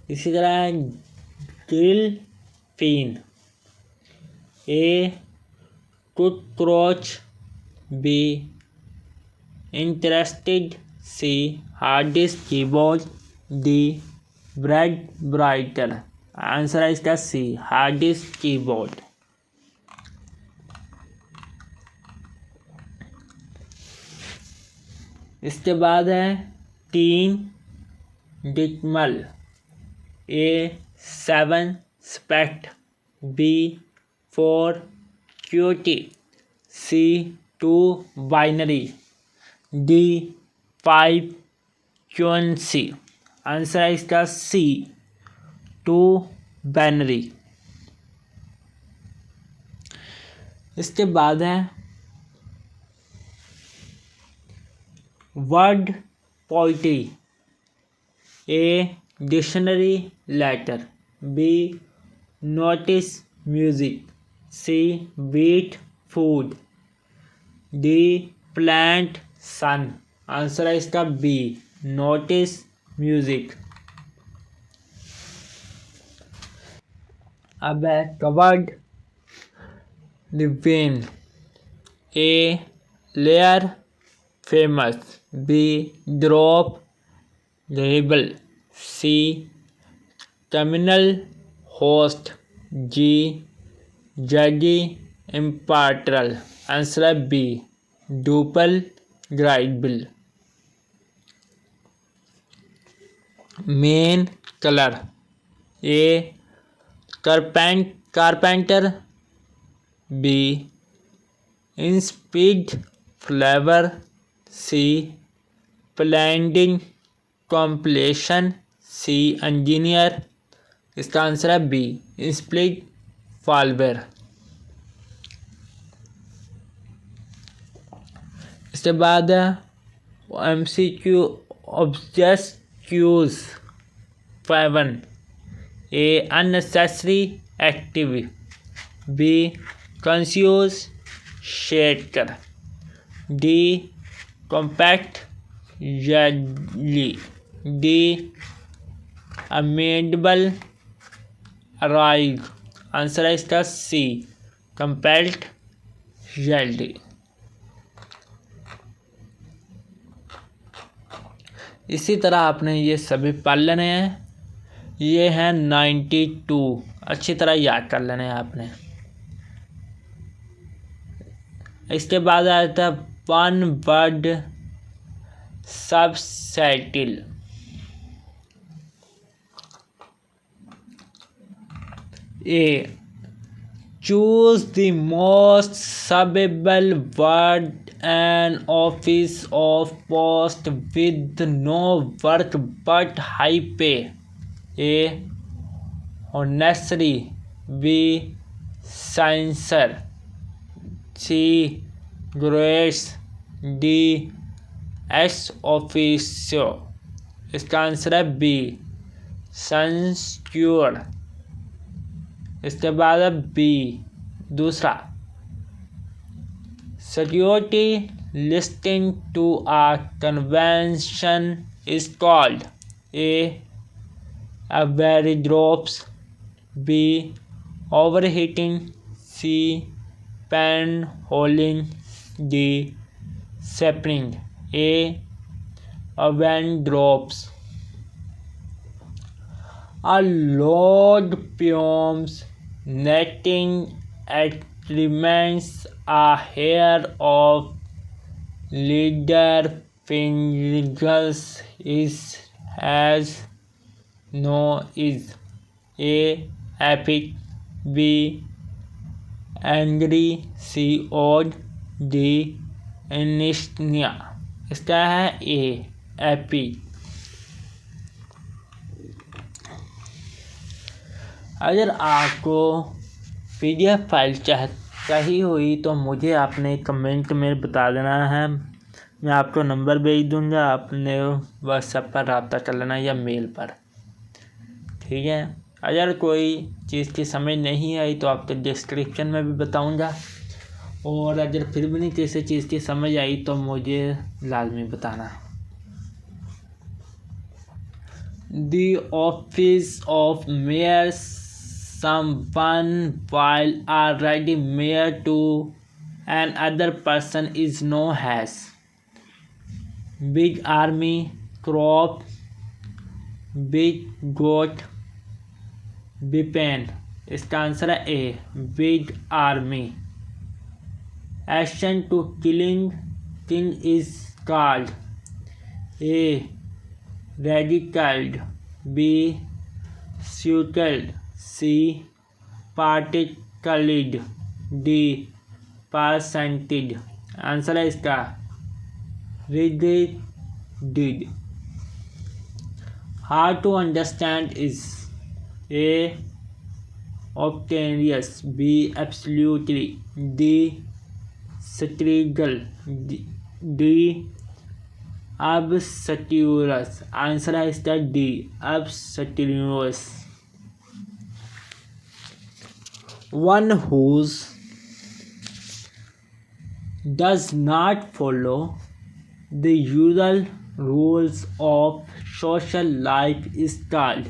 इसी तरह grill fin, A cockroach, B interested, C hard disk keyboard, D bread brighter. Answer है इसका सी हार्ड डिस्क कीबोर्ड। इसके बाद है ten decimal, A 7 spect, B 4 QT, C 2 binary, D 5 QNC. Answer है इसका सी 2 बाइनरी। इसके बाद है word poetry, A dictionary letter, B notice music, C beat food, D plant sun. Answer है इसका बी नोटिस म्यूजिक। अब है covered living, A layer famous, B drop label, C terminal host, G जगी impartial. Answer है B डुपल ग्राइडबिल। Main colour, A carpenter, B insipid flavour, C प्लैंडिंग कॉम्प्लेशन, सी इंजीनियर। इसका आंसर है बी इंस्पीड फ्लेवर। इसके बाद MCQ objectives 7, A unnecessary active, B confuse shaker, D compact jelly, D amendable arrive. Answer है इसका सी कॉम्पैक्ट जेली। इसी तरह आपने ये सभी पढ़ लेने हैं। ये हैं 92, अच्छी तरह याद कर लेने हैं आपने। इसके बाद आता है one word subtitle. A. Choose the most suitable word and office of post with no work but high pay. A. Honesty. B. Sincere. C. Grace. D. Ex officio. इसका आंसर है बी, सिंसियर। इसके बाद है B दूसरा, security listing to a convention is called. A very drops. B overheating. C pen holding. D separing. A. When drops. A load fumes netting remains a hair of leader fingers is as no is. A. Epic. B. Angry. C. Odd. D. Insomnia. इसका है ए AP. अगर आपको PDF file चाहिए हुई तो मुझे आपने comment में बता देना है, मैं आपको नंबर भेज दूंगा, आपने व्हाट्सएप पर रब्ता कर लेना या मेल पर, ठीक है। अगर कोई चीज़ की समझ नहीं आई तो आपको डिस्क्रिप्शन में भी बताऊंगा, और अगर फिर भी नहीं किसी चीज़ की समझ आई तो मुझे लाजमी बताना। The office of mayor, someone while already mayor to another person is known as big army, crop, big goat, weapon। इसका आंसर है a big army. Action to killing king is called। A. Radicalized. B. Suited. C. Particulated. D. Percentage। Answer है इसका rigid। Hard to understand is A. obtuse. B. absolutely. D. satirical. D. obscurus। Answer है इसका D obscurus। One who does not follow the usual rules of social life is called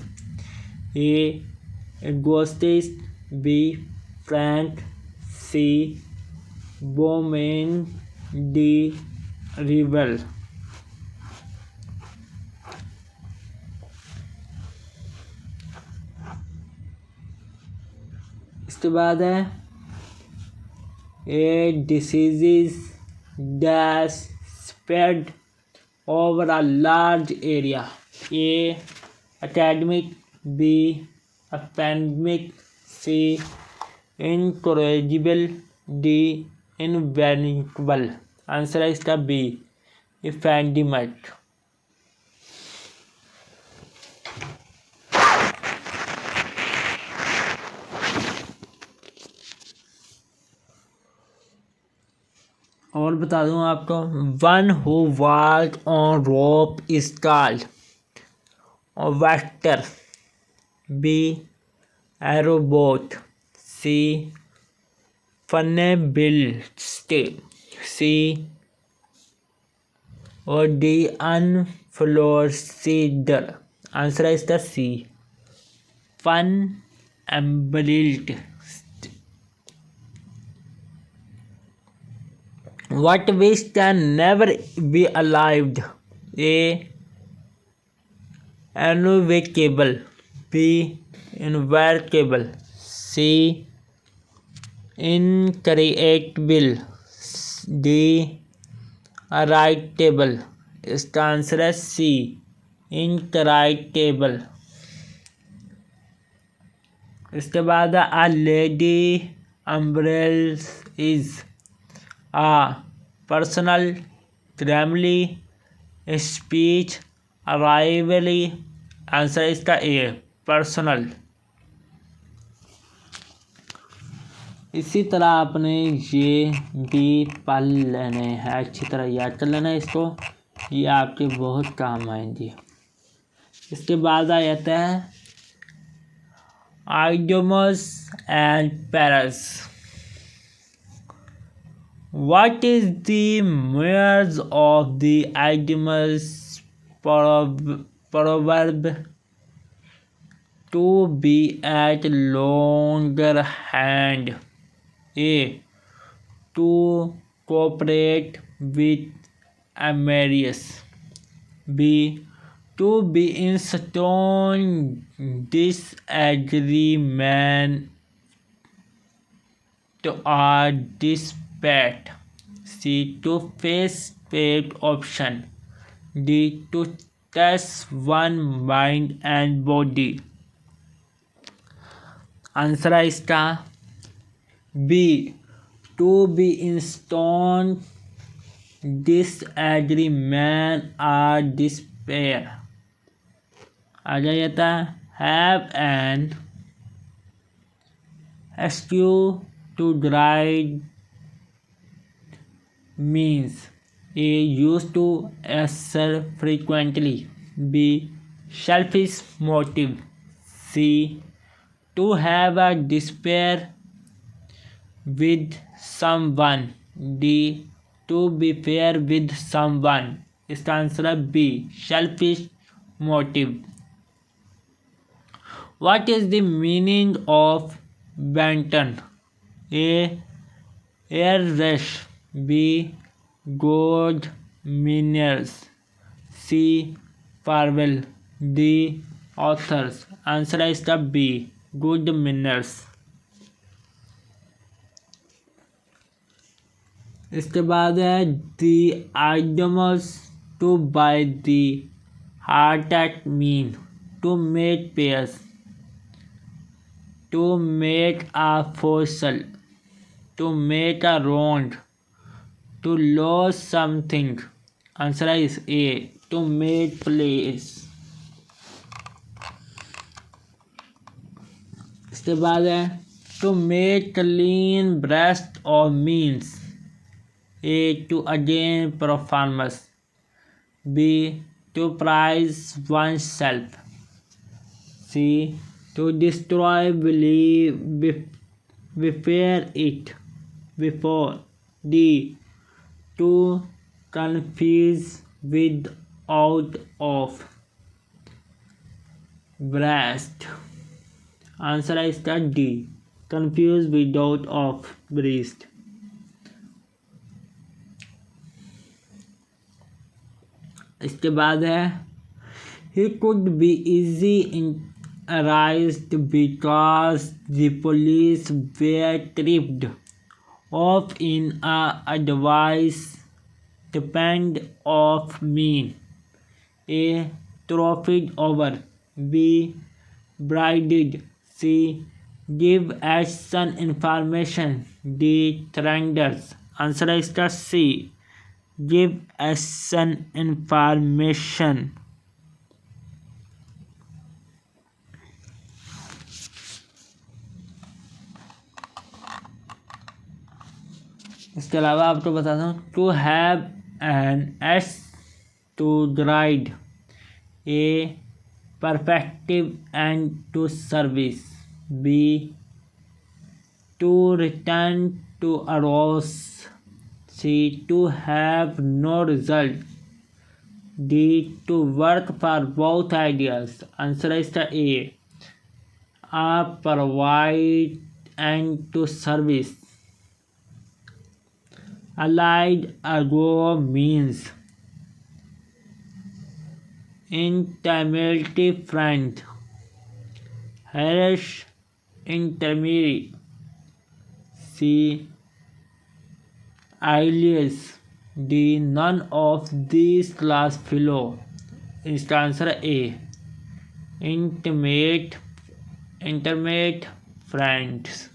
A. egoist. B. frank. C. bohemian. D. rebel। इसके बाद है A. diseases that spread over a large area। A. academic. B. epidemic. C. incorrigible. D. invulnerable। Answer है इसका B epidemic। और बता दूं आपको, one who walk on rope is called vector. B aerobat. C funambulist. C और D unflocider. Answer है इसका C funambulist. What wish can never be alive? A. Invocable. B. Inevitable. C. Increatable. D. Writable। इसका answer है C, increatable. इसके बाद a lady umbrellas is a personal, grammly, speech, arrivally. Answer इसका A, personal. इसी तरह आपने ये भी पढ़ लेने हैं, अच्छी तरह याद कर लेना इसको, ये आपके बहुत काम आएंगे। इसके बाद आ जाता है idioms and Paris. What is the measure of the idiom's proverb to be at longer hand? A. To cooperate with Amarius. B. To be in strong disagreement to a dispute. C. To face fate option. D. To test one mind and body. Answer है इसका B, to B in stone disagreement or despair। आ जाता है have an excuse to drive means A. Used to answer frequently. B. Selfish motive. C. To have a despair with someone. D. To be fair with someone। इसका answer है B, selfish motive। What is the meaning of Benton? A. Air rush. B. God manners. C. Farewell. D. Authors। Answer है इसका B, good manners। इसके बाद है the idioms to buy the heart at mean to make pairs, to make a fossil, to make a round, to lose something। Answer है इस ए, to make place। इसके बाद है to make clean breast of means A. To again performance. B. To prize oneself. C. To destroy belief before it. Before. D. To confuse with out of breast। Answer है इसका D, confuse without of breast। इसके बाद है he could be easy arrested because the police were tripped off in a advice depend of mean A. Trophied over. B. Brided. C. Give action information. D. Surrenders। Answer है इसका सी, give action information. इसके अलावा आपको बताता हूँ to have an S to ride a perfective and to service. B to return to arose. C. To have no result. D. To work for both ideas। Answer है इसका A, provide and to service। Allied ago means intimately friend, harass intermediary। C. Alias D. None of these class below. इसका answer है A. Intimate friends.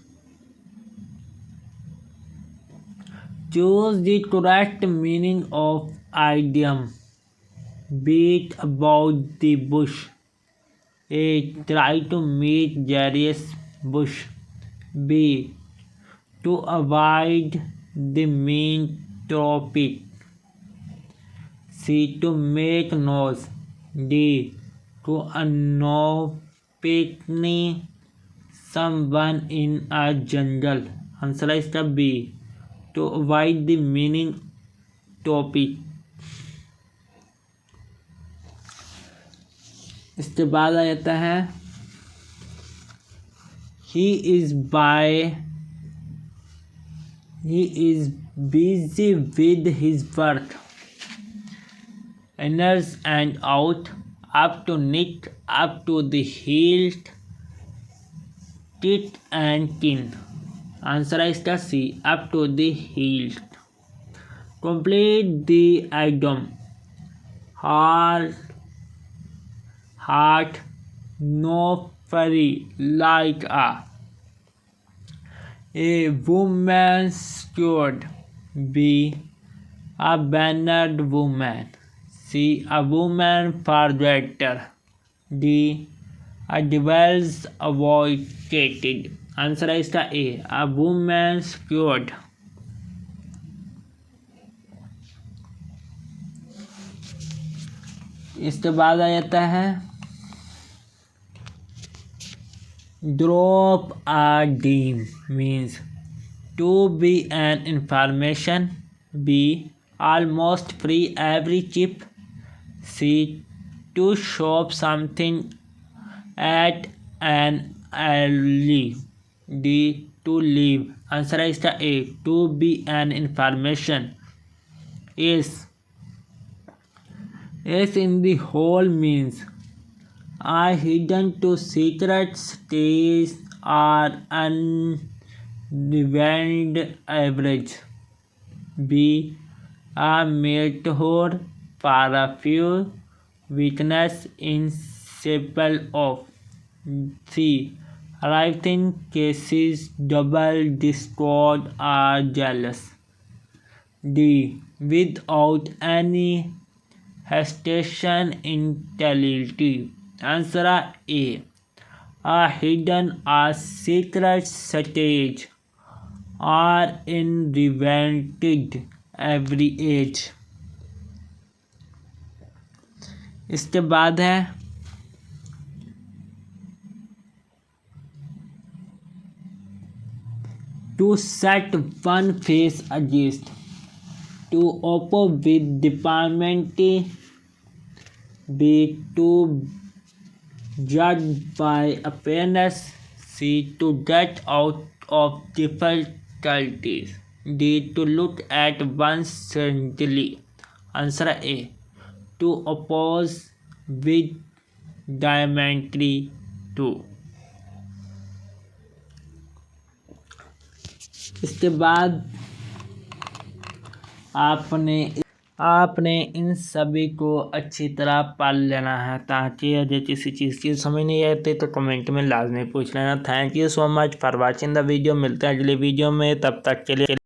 Choose the correct meaning of idiom. Beat about the bush. A. Try to meet Jarius bush. B. To avoid the main topic. C. To make noise. D. To accompany someone in a jungle. Answer है इसका B. To avoid the meaning topic. इसके बाद आ जाता है he is busy with his work. Inners and out, up to knit, up to the hilt, tit and kin. Answer है इसका C. Up to the hilt. Complete the idiom. Heart, no furry, like a woman secured. B. A bannered woman. C. A woman forgetter. D. A devil's avoided. Answer है इसका A. A woman secured. इसके बाद आ जाता है drop a dime means to be an information. B. Almost free every chip. C. To shop something at an alley. D. To leave. Answer है इसका A. To be an information. S in the whole means are hidden to secret stays or unrevealed average. B. A metaphor for a few weakness incapable of. C. Arrived in cases double discord or jealous. D. Without any hesitation intelligent. Answer A. A hidden or secret stage or invented every age. इसके बाद है to set one face against. To oppose with department. B. To judge by appearance. C. To get out of difficulties. D. To look at once gently. Answer A. To oppose with diametrically to. इसके बाद आपने इन सभी को अच्छी तरह पढ़ लेना है, ताकि अगर किसी चीज़ की समझ नहीं आती तो कमेंट में लाजमी पूछ लेना। Thank you so much for watching the video. मिलते हैं अगली वीडियो में, तब तक के लिए।